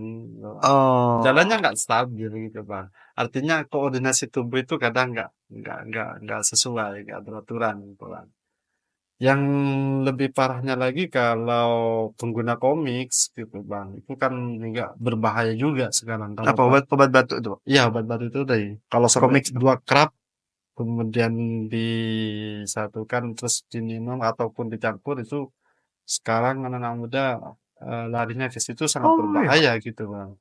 Speaker 2: Jalannya
Speaker 1: Oh,
Speaker 2: nggak stabil gitu bang. Artinya koordinasi tubuh itu kadang nggak sesuai, nggak beraturan gitu bang. Yang lebih parahnya lagi kalau pengguna komiks gitu bang, itu kan juga berbahaya juga sekarang kalau
Speaker 1: apa obat obat batuk itu Pak?
Speaker 2: iya obat baru itu deh. Kalau sampai
Speaker 1: Komik itu.
Speaker 2: 2 cup kemudian disatukan terus diminum ataupun dicampur itu sekarang anak-anak muda larinya ke situ sangat
Speaker 1: Oh iya Pak.
Speaker 2: berbahaya gitu bang.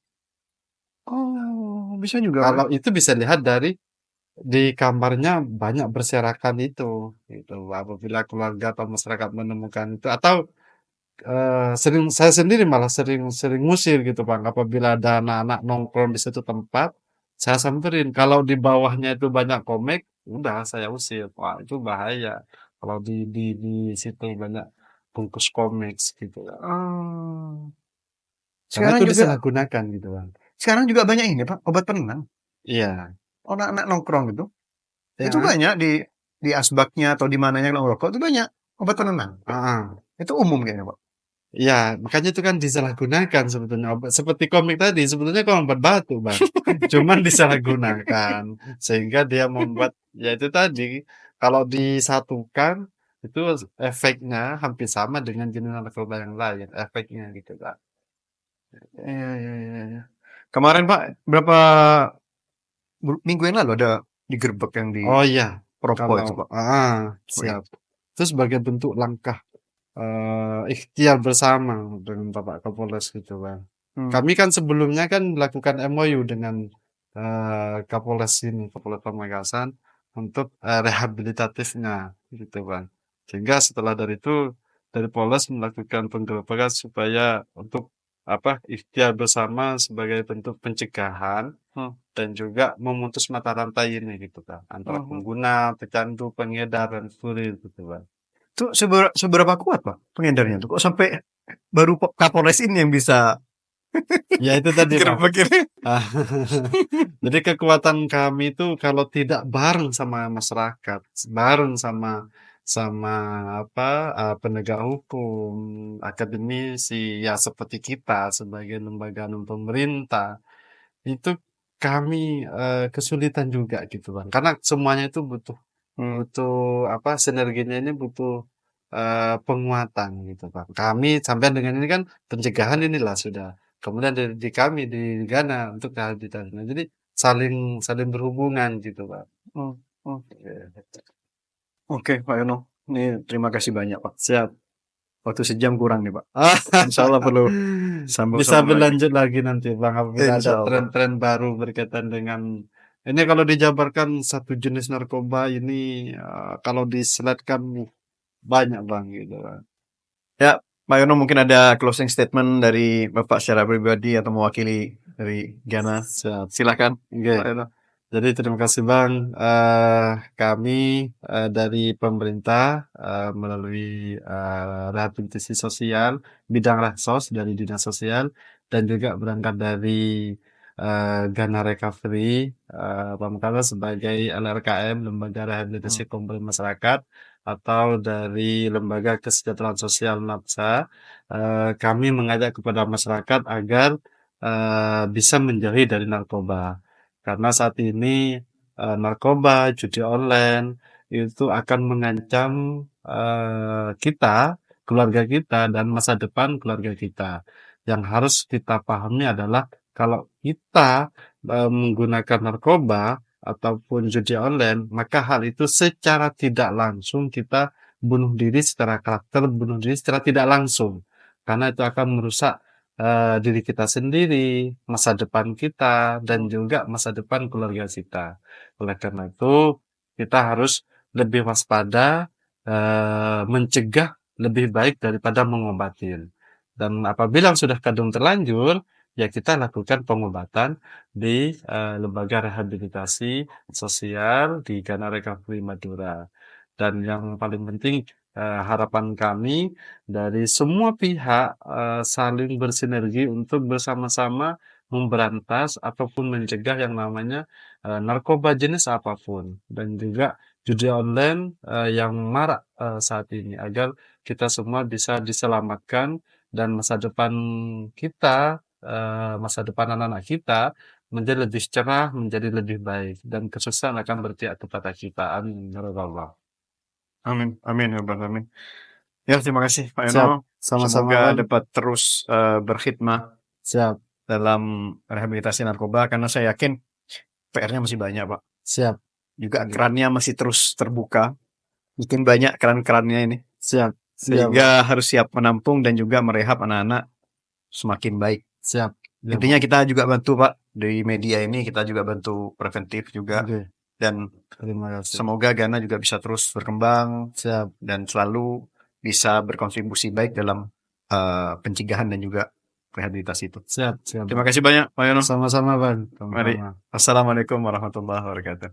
Speaker 1: Oh, bisa juga Pak.
Speaker 2: Kalau itu bisa lihat dari di kamarnya banyak berserakan itu, gitu. Apabila keluarga atau masyarakat menemukan itu atau sering saya sendiri malah sering sering ngusir gitu Bang. Apabila ada anak-anak nongkrong di situ tempat, saya samperin. Kalau di bawahnya itu banyak komik, udah saya usir. Wah, itu bahaya. Kalau di situ banyak bungkus komik gitu ya.
Speaker 1: Oh.
Speaker 2: Karena
Speaker 1: Sekarang
Speaker 2: itu
Speaker 1: juga
Speaker 2: disalahgunakan gitu Bang.
Speaker 1: sekarang juga banyak ini Pak, obat penenang.
Speaker 2: Iya.
Speaker 1: Anak-anak nongkrong gitu. Itu
Speaker 2: Ya.
Speaker 1: banyak di asbaknya atau di mananya yang ngerokok itu banyak obat penenang.
Speaker 2: Heeh.
Speaker 1: Itu umum kayaknya Pak.
Speaker 2: Iya, makanya itu kan disalahgunakan sebetulnya seperti komik tadi sebetulnya kan obat batuk, Bang. Cuman disalahgunakan sehingga dia membuat ya itu tadi kalau disatukan itu efeknya hampir sama dengan jenis narkoba yang lain, efeknya gitu, Kak.
Speaker 1: Iya, iya, iya, iya. Kemarin Pak, berapa minggu yang lalu ada digerebek yang di
Speaker 2: Oh iya,
Speaker 1: Propo
Speaker 2: kalau
Speaker 1: itu Pak. Wih.
Speaker 2: siap. Itu sebagai bentuk langkah ikhtiar bersama dengan Bapak Kapolres gitu, Bang.
Speaker 1: Hmm.
Speaker 2: Kami kan sebelumnya kan melakukan MOU dengan Kapolres ini, Kapolres Pamekasan untuk rehabilitatifnya gitu, Bang. Sehingga setelah dari itu dari Polres melakukan penggerebekan supaya untuk apa ikhtiar bersama sebagai bentuk pencegahan
Speaker 1: Hmm.
Speaker 2: dan juga memutus mata rantai ini gitu kan antara
Speaker 1: Hmm.
Speaker 2: pengguna, pecandu, pengedar dan kurir gitu, Bang.
Speaker 1: Itu seberapa kuat Pak pengedarnya tuh? Kok sampai baru Kapolres ini yang bisa
Speaker 2: Ya itu tadi, Pak.
Speaker 1: digerebek ini?
Speaker 2: Ah, jadi kekuatan kami itu kalau tidak bareng sama masyarakat, bareng sama sama apa penegak hukum, akademisi ya seperti kita sebagai lembaga non pemerintah, itu kami kesulitan juga gitu Bang. Karena semuanya itu butuh
Speaker 1: Hmm.
Speaker 2: butuh apa sinerginya ini butuh penguatan gitu Bang. Kami sampai dengan ini kan pencegahan inilah sudah. Kemudian di kami di Ghana untuk rehabilitasi. Nah, jadi saling saling berhubungan gitu Pak.
Speaker 1: Hmm. Hmm.
Speaker 2: Oke.
Speaker 1: Oke Pak Yono, ini terima kasih banyak Pak.
Speaker 2: Siap.
Speaker 1: Waktu sejam kurang nih Pak. Insya Allah perlu
Speaker 2: Bisa
Speaker 1: sambung-sambung lagi.
Speaker 2: berlanjut lagi nanti Bang apabila ada
Speaker 1: Insya Allah.
Speaker 2: tren-tren baru berkaitan dengan ini kalau dijabarkan satu jenis narkoba ini kalau diselatkan banyak Bang gitu Bang.
Speaker 1: Ya, Pak Yono mungkin ada closing statement dari Bapak secara pribadi atau mewakili dari Ghana.
Speaker 2: Siap.
Speaker 1: Silakan,
Speaker 2: Oke.
Speaker 1: Pak Yono.
Speaker 2: Jadi terima kasih Bang. Kami dari pemerintah melalui rehabilitasi sosial bidang Rahsos dari dinas sosial dan juga berangkat dari Ghana Recovery Pamekasan sebagai LRKM Lembaga
Speaker 1: Hmm.
Speaker 2: Rehabilitasi Komponen Masyarakat atau dari Lembaga Kesejahteraan Sosial NAPSA. Kami mengajak kepada masyarakat agar bisa menjauhi dari narkoba. Karena saat ini narkoba, judi online, itu akan mengancam kita, keluarga kita, dan masa depan keluarga kita. Yang harus kita pahami adalah kalau kita menggunakan narkoba ataupun judi online, maka hal itu secara tidak langsung kita bunuh diri secara karakter, bunuh diri secara tidak langsung. Karena itu akan merusak diri kita sendiri, masa depan kita, dan juga masa depan keluarga kita. Oleh karena itu, kita harus lebih waspada, mencegah lebih baik daripada mengobatin. Dan apabila sudah kadung terlanjur, ya kita lakukan pengobatan di lembaga rehabilitasi sosial di Ghana Recovery Madura. Dan yang paling penting, harapan kami dari semua pihak saling bersinergi untuk bersama-sama memberantas ataupun mencegah yang namanya narkoba jenis apapun, dan juga judi online yang marak saat ini, agar kita semua bisa diselamatkan dan masa depan kita, masa depan anak-anak kita menjadi lebih cerah, menjadi lebih baik, dan kesuksesan akan berpihak kepada kita. Amin ya rabbal alamin.
Speaker 1: Amin, amin, ya Rabbal alamin. Ya, terima kasih Pak
Speaker 2: Siap,
Speaker 1: Yono.
Speaker 2: sama-sama
Speaker 1: Semoga
Speaker 2: Bang.
Speaker 1: dapat terus berkhidmat
Speaker 2: Siap,
Speaker 1: dalam rehabilitasi narkoba karena saya yakin PR-nya masih banyak, Pak.
Speaker 2: siap,
Speaker 1: Juga kerannya masih terus terbuka. Mungkin banyak keran-kerannya ini.
Speaker 2: siap, siap,
Speaker 1: Sehingga harus siap menampung dan juga merehab anak-anak semakin baik.
Speaker 2: siap. Ya,
Speaker 1: Intinya
Speaker 2: Bang.
Speaker 1: kita juga bantu, Pak. Di media ini kita juga bantu preventif juga.
Speaker 2: Oke,
Speaker 1: Dan
Speaker 2: terima kasih.
Speaker 1: semoga Ghana juga bisa terus berkembang
Speaker 2: Siap,
Speaker 1: dan selalu bisa berkontribusi baik dalam pencegahan dan juga rehabilitasi itu.
Speaker 2: siap, siap.
Speaker 1: Terima kasih banyak, Pak Yono.
Speaker 2: Sama-sama Bang.
Speaker 1: Mari.
Speaker 2: Sama-sama.
Speaker 1: Assalamualaikum warahmatullahi wabarakatuh.